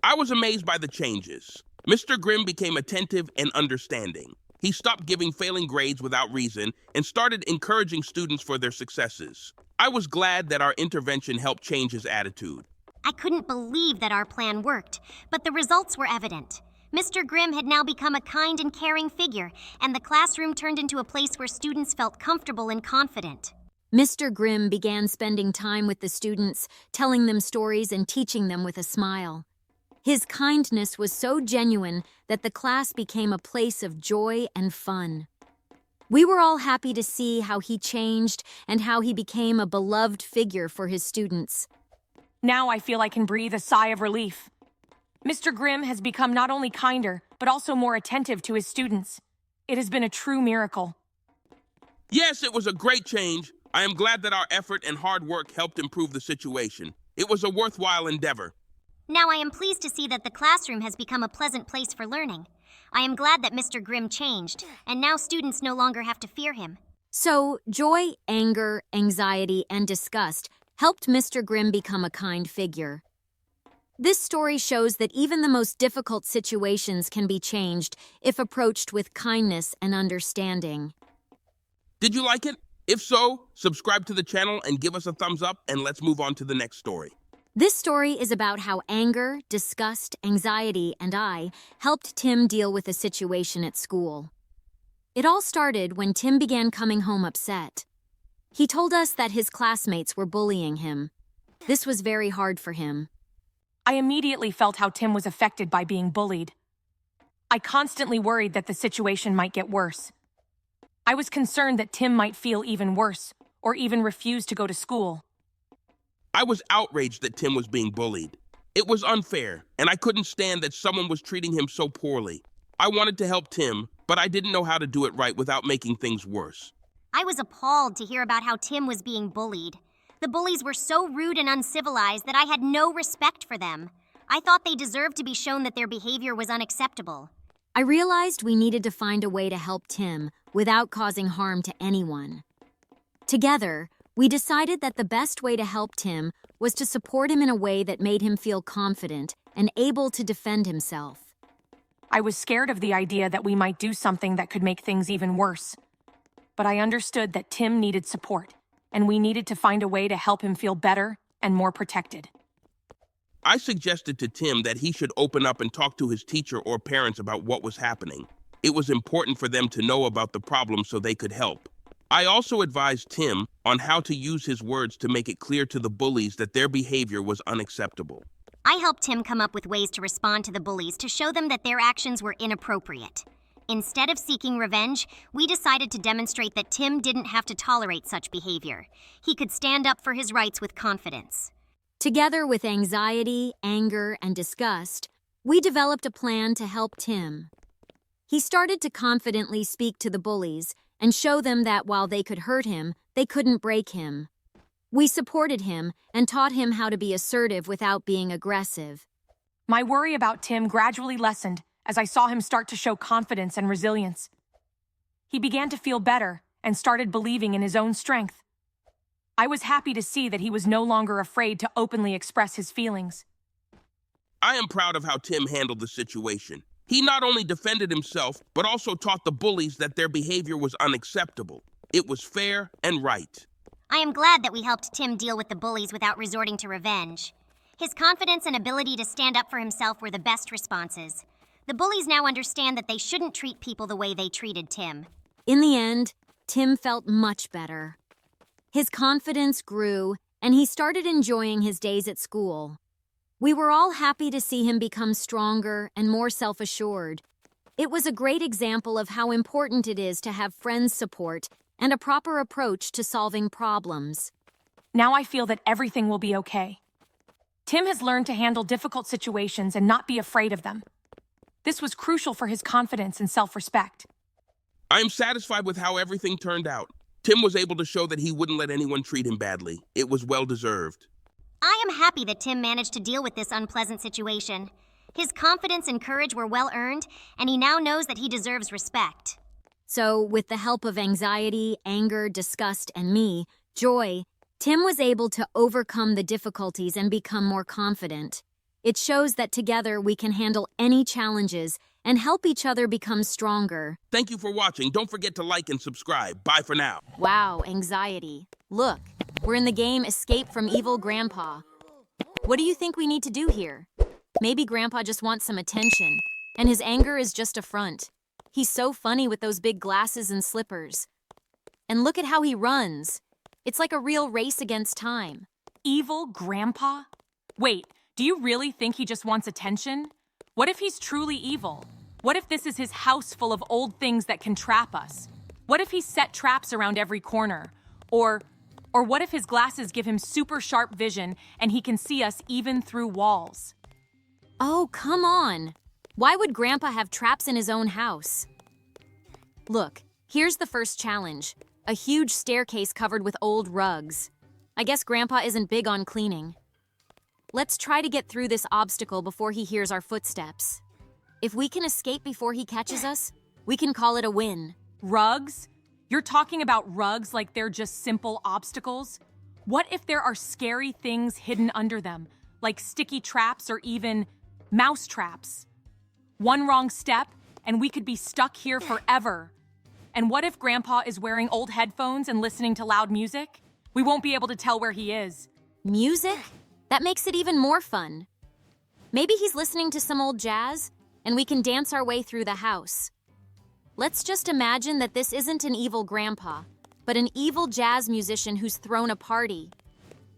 I was amazed by the changes. Mr. Grimm became attentive and understanding. He stopped giving failing grades without reason and started encouraging students for their successes. I was glad that our intervention helped change his attitude. I couldn't believe that our plan worked, but the results were evident. Mr. Grimm had now become a kind and caring figure, and the classroom turned into a place where students felt comfortable and confident. Mr. Grimm began spending time with the students, telling them stories and teaching them with a smile. His kindness was so genuine that the class became a place of joy and fun. We were all happy to see how he changed and how he became a beloved figure for his students. Now I feel I can breathe a sigh of relief. Mr. Grimm has become not only kinder, but also more attentive to his students. It has been a true miracle. Yes, it was a great change. I am glad that our effort and hard work helped improve the situation. It was a worthwhile endeavor. Now I am pleased to see that the classroom has become a pleasant place for learning. I am glad that Mr. Grimm changed, and now students no longer have to fear him. So, joy, anger, anxiety, and disgust helped Mr. Grimm become a kind figure. This story shows that even the most difficult situations can be changed if approached with kindness and understanding. Did you like it? If so, subscribe to the channel and give us a thumbs up, and let's move on to the next story. This story is about how anger, disgust, anxiety, and I helped Tim deal with a situation at school. It all started when Tim began coming home upset. He told us that his classmates were bullying him. This was very hard for him. I immediately felt how Tim was affected by being bullied. I constantly worried that the situation might get worse. I was concerned that Tim might feel even worse, or even refuse to go to school. I was outraged that Tim was being bullied. It was unfair, and I couldn't stand that someone was treating him so poorly. I wanted to help Tim, but I didn't know how to do it right without making things worse. I was appalled to hear about how Tim was being bullied. The bullies were so rude and uncivilized that I had no respect for them. I thought they deserved to be shown that their behavior was unacceptable. I realized we needed to find a way to help Tim without causing harm to anyone. Together, we decided that the best way to help Tim was to support him in a way that made him feel confident and able to defend himself. I was scared of the idea that we might do something that could make things even worse. But I understood that Tim needed support, and we needed to find a way to help him feel better and more protected. I suggested to Tim that he should open up and talk to his teacher or parents about what was happening. It was important for them to know about the problem so they could help. I also advised Tim on how to use his words to make it clear to the bullies that their behavior was unacceptable. I helped Tim come up with ways to respond to the bullies to show them that their actions were inappropriate. Instead of seeking revenge, we decided to demonstrate that Tim didn't have to tolerate such behavior. He could stand up for his rights with confidence. Together with anxiety, anger, and disgust, we developed a plan to help Tim. He started to confidently speak to the bullies and show them that while they could hurt him, they couldn't break him. We supported him and taught him how to be assertive without being aggressive. My worry about Tim gradually lessened as I saw him start to show confidence and resilience. He began to feel better and started believing in his own strength. I was happy to see that he was no longer afraid to openly express his feelings. I am proud of how Tim handled the situation. He not only defended himself, but also taught the bullies that their behavior was unacceptable. It was fair and right. I am glad that we helped Tim deal with the bullies without resorting to revenge. His confidence and ability to stand up for himself were the best responses. The bullies now understand that they shouldn't treat people the way they treated Tim. In the end, Tim felt much better. His confidence grew, and he started enjoying his days at school. We were all happy to see him become stronger and more self-assured. It was a great example of how important it is to have friends' support and a proper approach to solving problems. Now I feel that everything will be okay. Tim has learned to handle difficult situations and not be afraid of them. This was crucial for his confidence and self-respect. I am satisfied with how everything turned out. Tim was able to show that he wouldn't let anyone treat him badly. It was well-deserved. I am happy that Tim managed to deal with this unpleasant situation. His confidence and courage were well-earned, and he now knows that he deserves respect. So, with the help of anxiety, anger, disgust, and me, Joy, Tim was able to overcome the difficulties and become more confident. It shows that together we can handle any challenges and help each other become stronger. Thank you for watching. Don't forget to like and subscribe. Bye for now. Wow, anxiety. Look, we're in the game Escape from Evil Grandpa. What do you think we need to do here? Maybe Grandpa just wants some attention, and his anger is just a front. He's so funny with those big glasses and slippers. And look at how he runs. It's like a real race against time. Evil Grandpa? Wait, do you really think he just wants attention? What if he's truly evil? What if this is his house full of old things that can trap us? What if he's set traps around every corner? Or what if his glasses give him super sharp vision and he can see us even through walls? Oh, come on. Why would Grandpa have traps in his own house? Look, here's the first challenge. A huge staircase covered with old rugs. I guess Grandpa isn't big on cleaning. Let's try to get through this obstacle before he hears our footsteps. If we can escape before he catches us, we can call it a win. Rugs? You're talking about rugs like they're just simple obstacles? What if there are scary things hidden under them, like sticky traps or even mouse traps? One wrong step, and we could be stuck here forever. And what if Grandpa is wearing old headphones and listening to loud music? We won't be able to tell where he is. Music? That makes it even more fun. Maybe he's listening to some old jazz, and we can dance our way through the house. Let's just imagine that this isn't an evil grandpa, but an evil jazz musician who's thrown a party.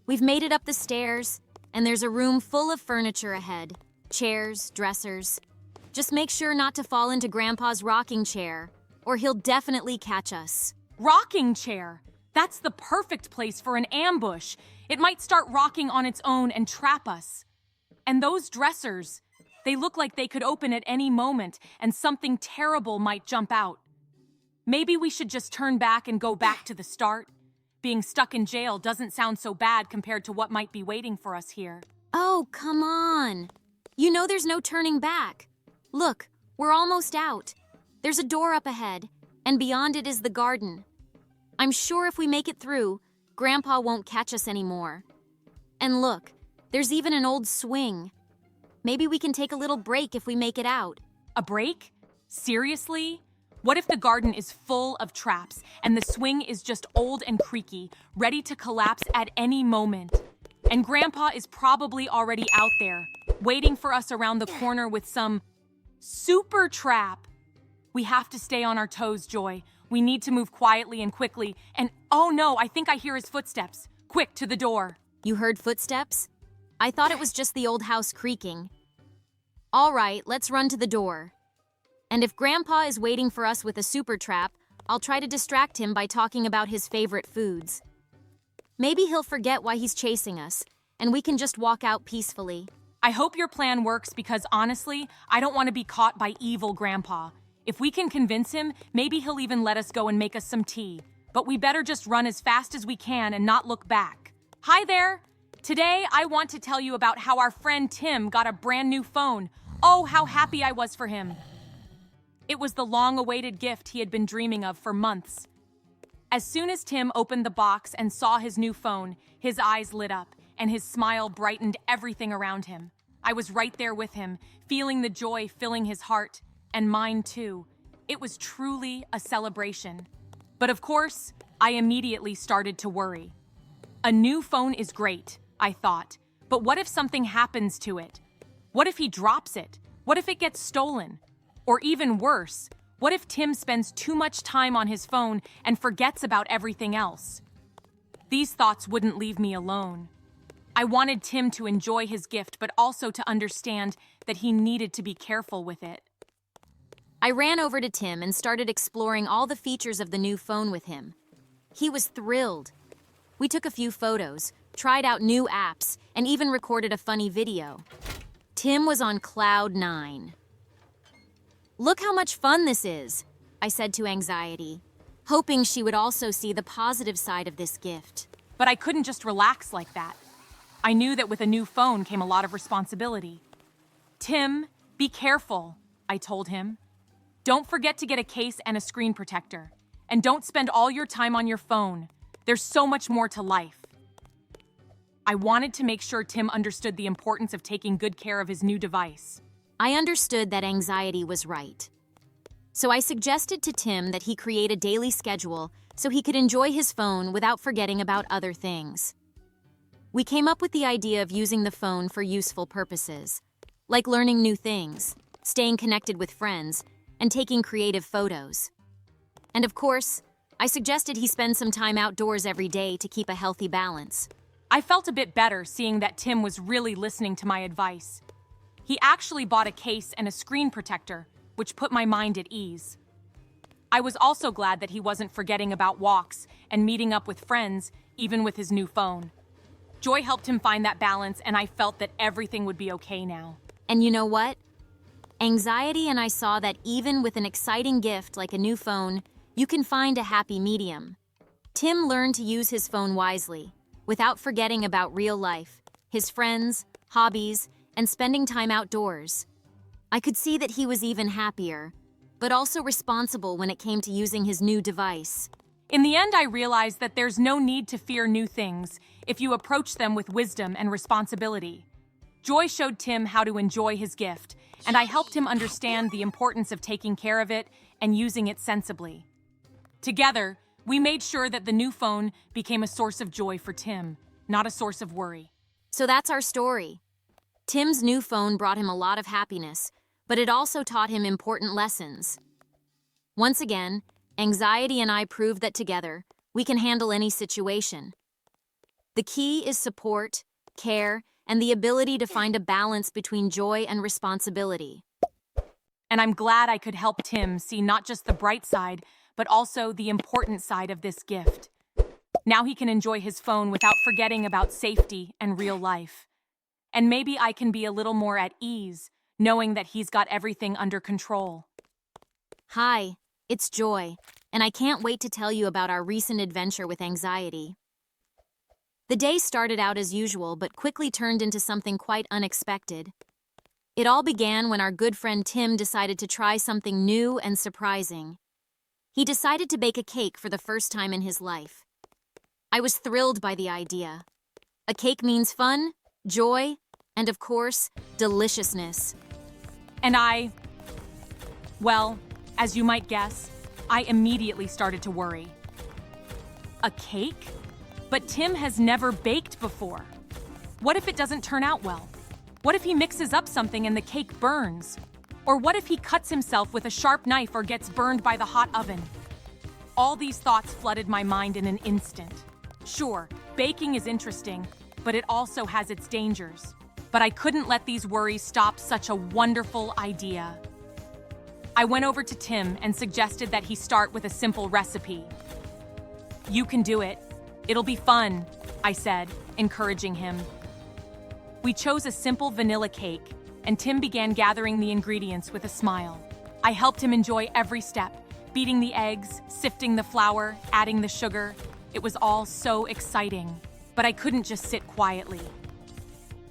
We've made it up the stairs, and there's a room full of furniture ahead. Chairs, dressers. Just make sure not to fall into Grandpa's rocking chair, or he'll definitely catch us. Rocking chair! That's the perfect place for an ambush. It might start rocking on its own and trap us. And those dressers, they look like they could open at any moment and something terrible might jump out. Maybe we should just turn back and go back to the start. Being stuck in jail doesn't sound so bad compared to what might be waiting for us here. Oh, come on. You know there's no turning back. Look, we're almost out. There's a door up ahead, and beyond it is the garden. I'm sure if we make it through, Grandpa won't catch us anymore. And look, there's even an old swing. Maybe we can take a little break if we make it out. A break? Seriously? What if the garden is full of traps and the swing is just old and creaky, ready to collapse at any moment? And Grandpa is probably already out there, waiting for us around the corner with some super trap. We have to stay on our toes, Joy. We need to move quietly and quickly. And oh no, I think I hear his footsteps. Quick, to the door. You heard footsteps? I thought it was just the old house creaking. All right, let's run to the door. And if Grandpa is waiting for us with a super trap, I'll try to distract him by talking about his favorite foods. Maybe he'll forget why he's chasing us, and we can just walk out peacefully. I hope your plan works because honestly, I don't want to be caught by evil Grandpa. If we can convince him, maybe he'll even let us go and make us some tea. But we better just run as fast as we can and not look back. Hi there! Today, I want to tell you about how our friend Tim got a brand new phone. Oh, how happy I was for him. It was the long-awaited gift he had been dreaming of for months. As soon as Tim opened the box and saw his new phone, his eyes lit up, and his smile brightened everything around him. I was right there with him, feeling the joy filling his heart, and mine too. It was truly a celebration. But of course, I immediately started to worry. A new phone is great, I thought, but what if something happens to it? What if he drops it? What if it gets stolen? Or even worse, what if Tim spends too much time on his phone and forgets about everything else? These thoughts wouldn't leave me alone. I wanted Tim to enjoy his gift, but also to understand that he needed to be careful with it. I ran over to Tim and started exploring all the features of the new phone with him. He was thrilled. We took a few photos, tried out new apps, and even recorded a funny video. Tim was on cloud 9. Look how much fun this is, I said to Anxiety, hoping she would also see the positive side of this gift. But I couldn't just relax like that. I knew that with a new phone came a lot of responsibility. Tim, be careful, I told him. Don't forget to get a case and a screen protector. And don't spend all your time on your phone. There's so much more to life. I wanted to make sure Tim understood the importance of taking good care of his new device. I understood that Anxiety was right. So I suggested to Tim that he create a daily schedule so he could enjoy his phone without forgetting about other things. We came up with the idea of using the phone for useful purposes, like learning new things, staying connected with friends, and taking creative photos. And of course, I suggested he spend some time outdoors every day to keep a healthy balance. I felt a bit better seeing that Tim was really listening to my advice. He actually bought a case and a screen protector, which put my mind at ease. I was also glad that he wasn't forgetting about walks and meeting up with friends, even with his new phone. Joy helped him find that balance, and I felt that everything would be okay now. And you know what? Anxiety and I saw that even with an exciting gift like a new phone, you can find a happy medium. Tim learned to use his phone wisely, without forgetting about real life, his friends, hobbies, and spending time outdoors. I could see that he was even happier, but also responsible when it came to using his new device. In the end, I realized that there's no need to fear new things if you approach them with wisdom and responsibility. Joy showed Tim how to enjoy his gift, and I helped him understand the importance of taking care of it and using it sensibly. Together, we made sure that the new phone became a source of joy for Tim, not a source of worry. So that's our story. Tim's new phone brought him a lot of happiness, but it also taught him important lessons. Once again, Anxiety and I proved that together, we can handle any situation. The key is support, care, and the ability to find a balance between joy and responsibility. And I'm glad I could help Tim see not just the bright side, but also the important side of this gift. Now he can enjoy his phone without forgetting about safety and real life. And maybe I can be a little more at ease, knowing that he's got everything under control. Hi, it's Joy, and I can't wait to tell you about our recent adventure with Anxiety. The day started out as usual, but quickly turned into something quite unexpected. It all began when our good friend Tim decided to try something new and surprising. He decided to bake a cake for the first time in his life. I was thrilled by the idea. A cake means fun, joy, and of course, deliciousness. And well, as you might guess, I immediately started to worry. A cake? But Tim has never baked before. What if it doesn't turn out well? What if he mixes up something and the cake burns? Or what if he cuts himself with a sharp knife or gets burned by the hot oven? All these thoughts flooded my mind in an instant. Sure, baking is interesting, but it also has its dangers. But I couldn't let these worries stop such a wonderful idea. I went over to Tim and suggested that he start with a simple recipe. "You can do it. It'll be fun," I said, encouraging him. We chose a simple vanilla cake, and Tim began gathering the ingredients with a smile. I helped him enjoy every step, beating the eggs, sifting the flour, adding the sugar. It was all so exciting, but I couldn't just sit quietly.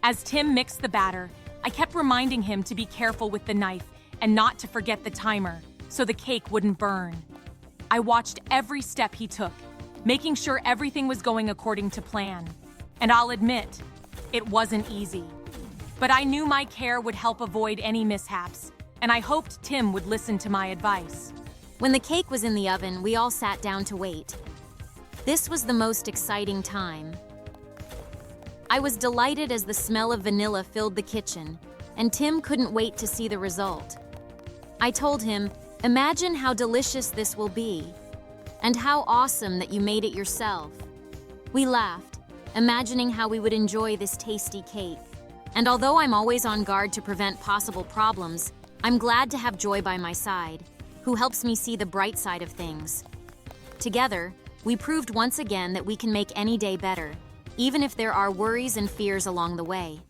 As Tim mixed the batter, I kept reminding him to be careful with the knife and not to forget the timer, so the cake wouldn't burn. I watched every step he took, making sure everything was going according to plan. And I'll admit, it wasn't easy. But I knew my care would help avoid any mishaps, and I hoped Tim would listen to my advice. When the cake was in the oven, we all sat down to wait. This was the most exciting time. I was delighted as the smell of vanilla filled the kitchen, and Tim couldn't wait to see the result. I told him, "Imagine how delicious this will be, and how awesome that you made it yourself." We laughed, imagining how we would enjoy this tasty cake. And although I'm always on guard to prevent possible problems, I'm glad to have Joy by my side, who helps me see the bright side of things. Together, we proved once again that we can make any day better, even if there are worries and fears along the way.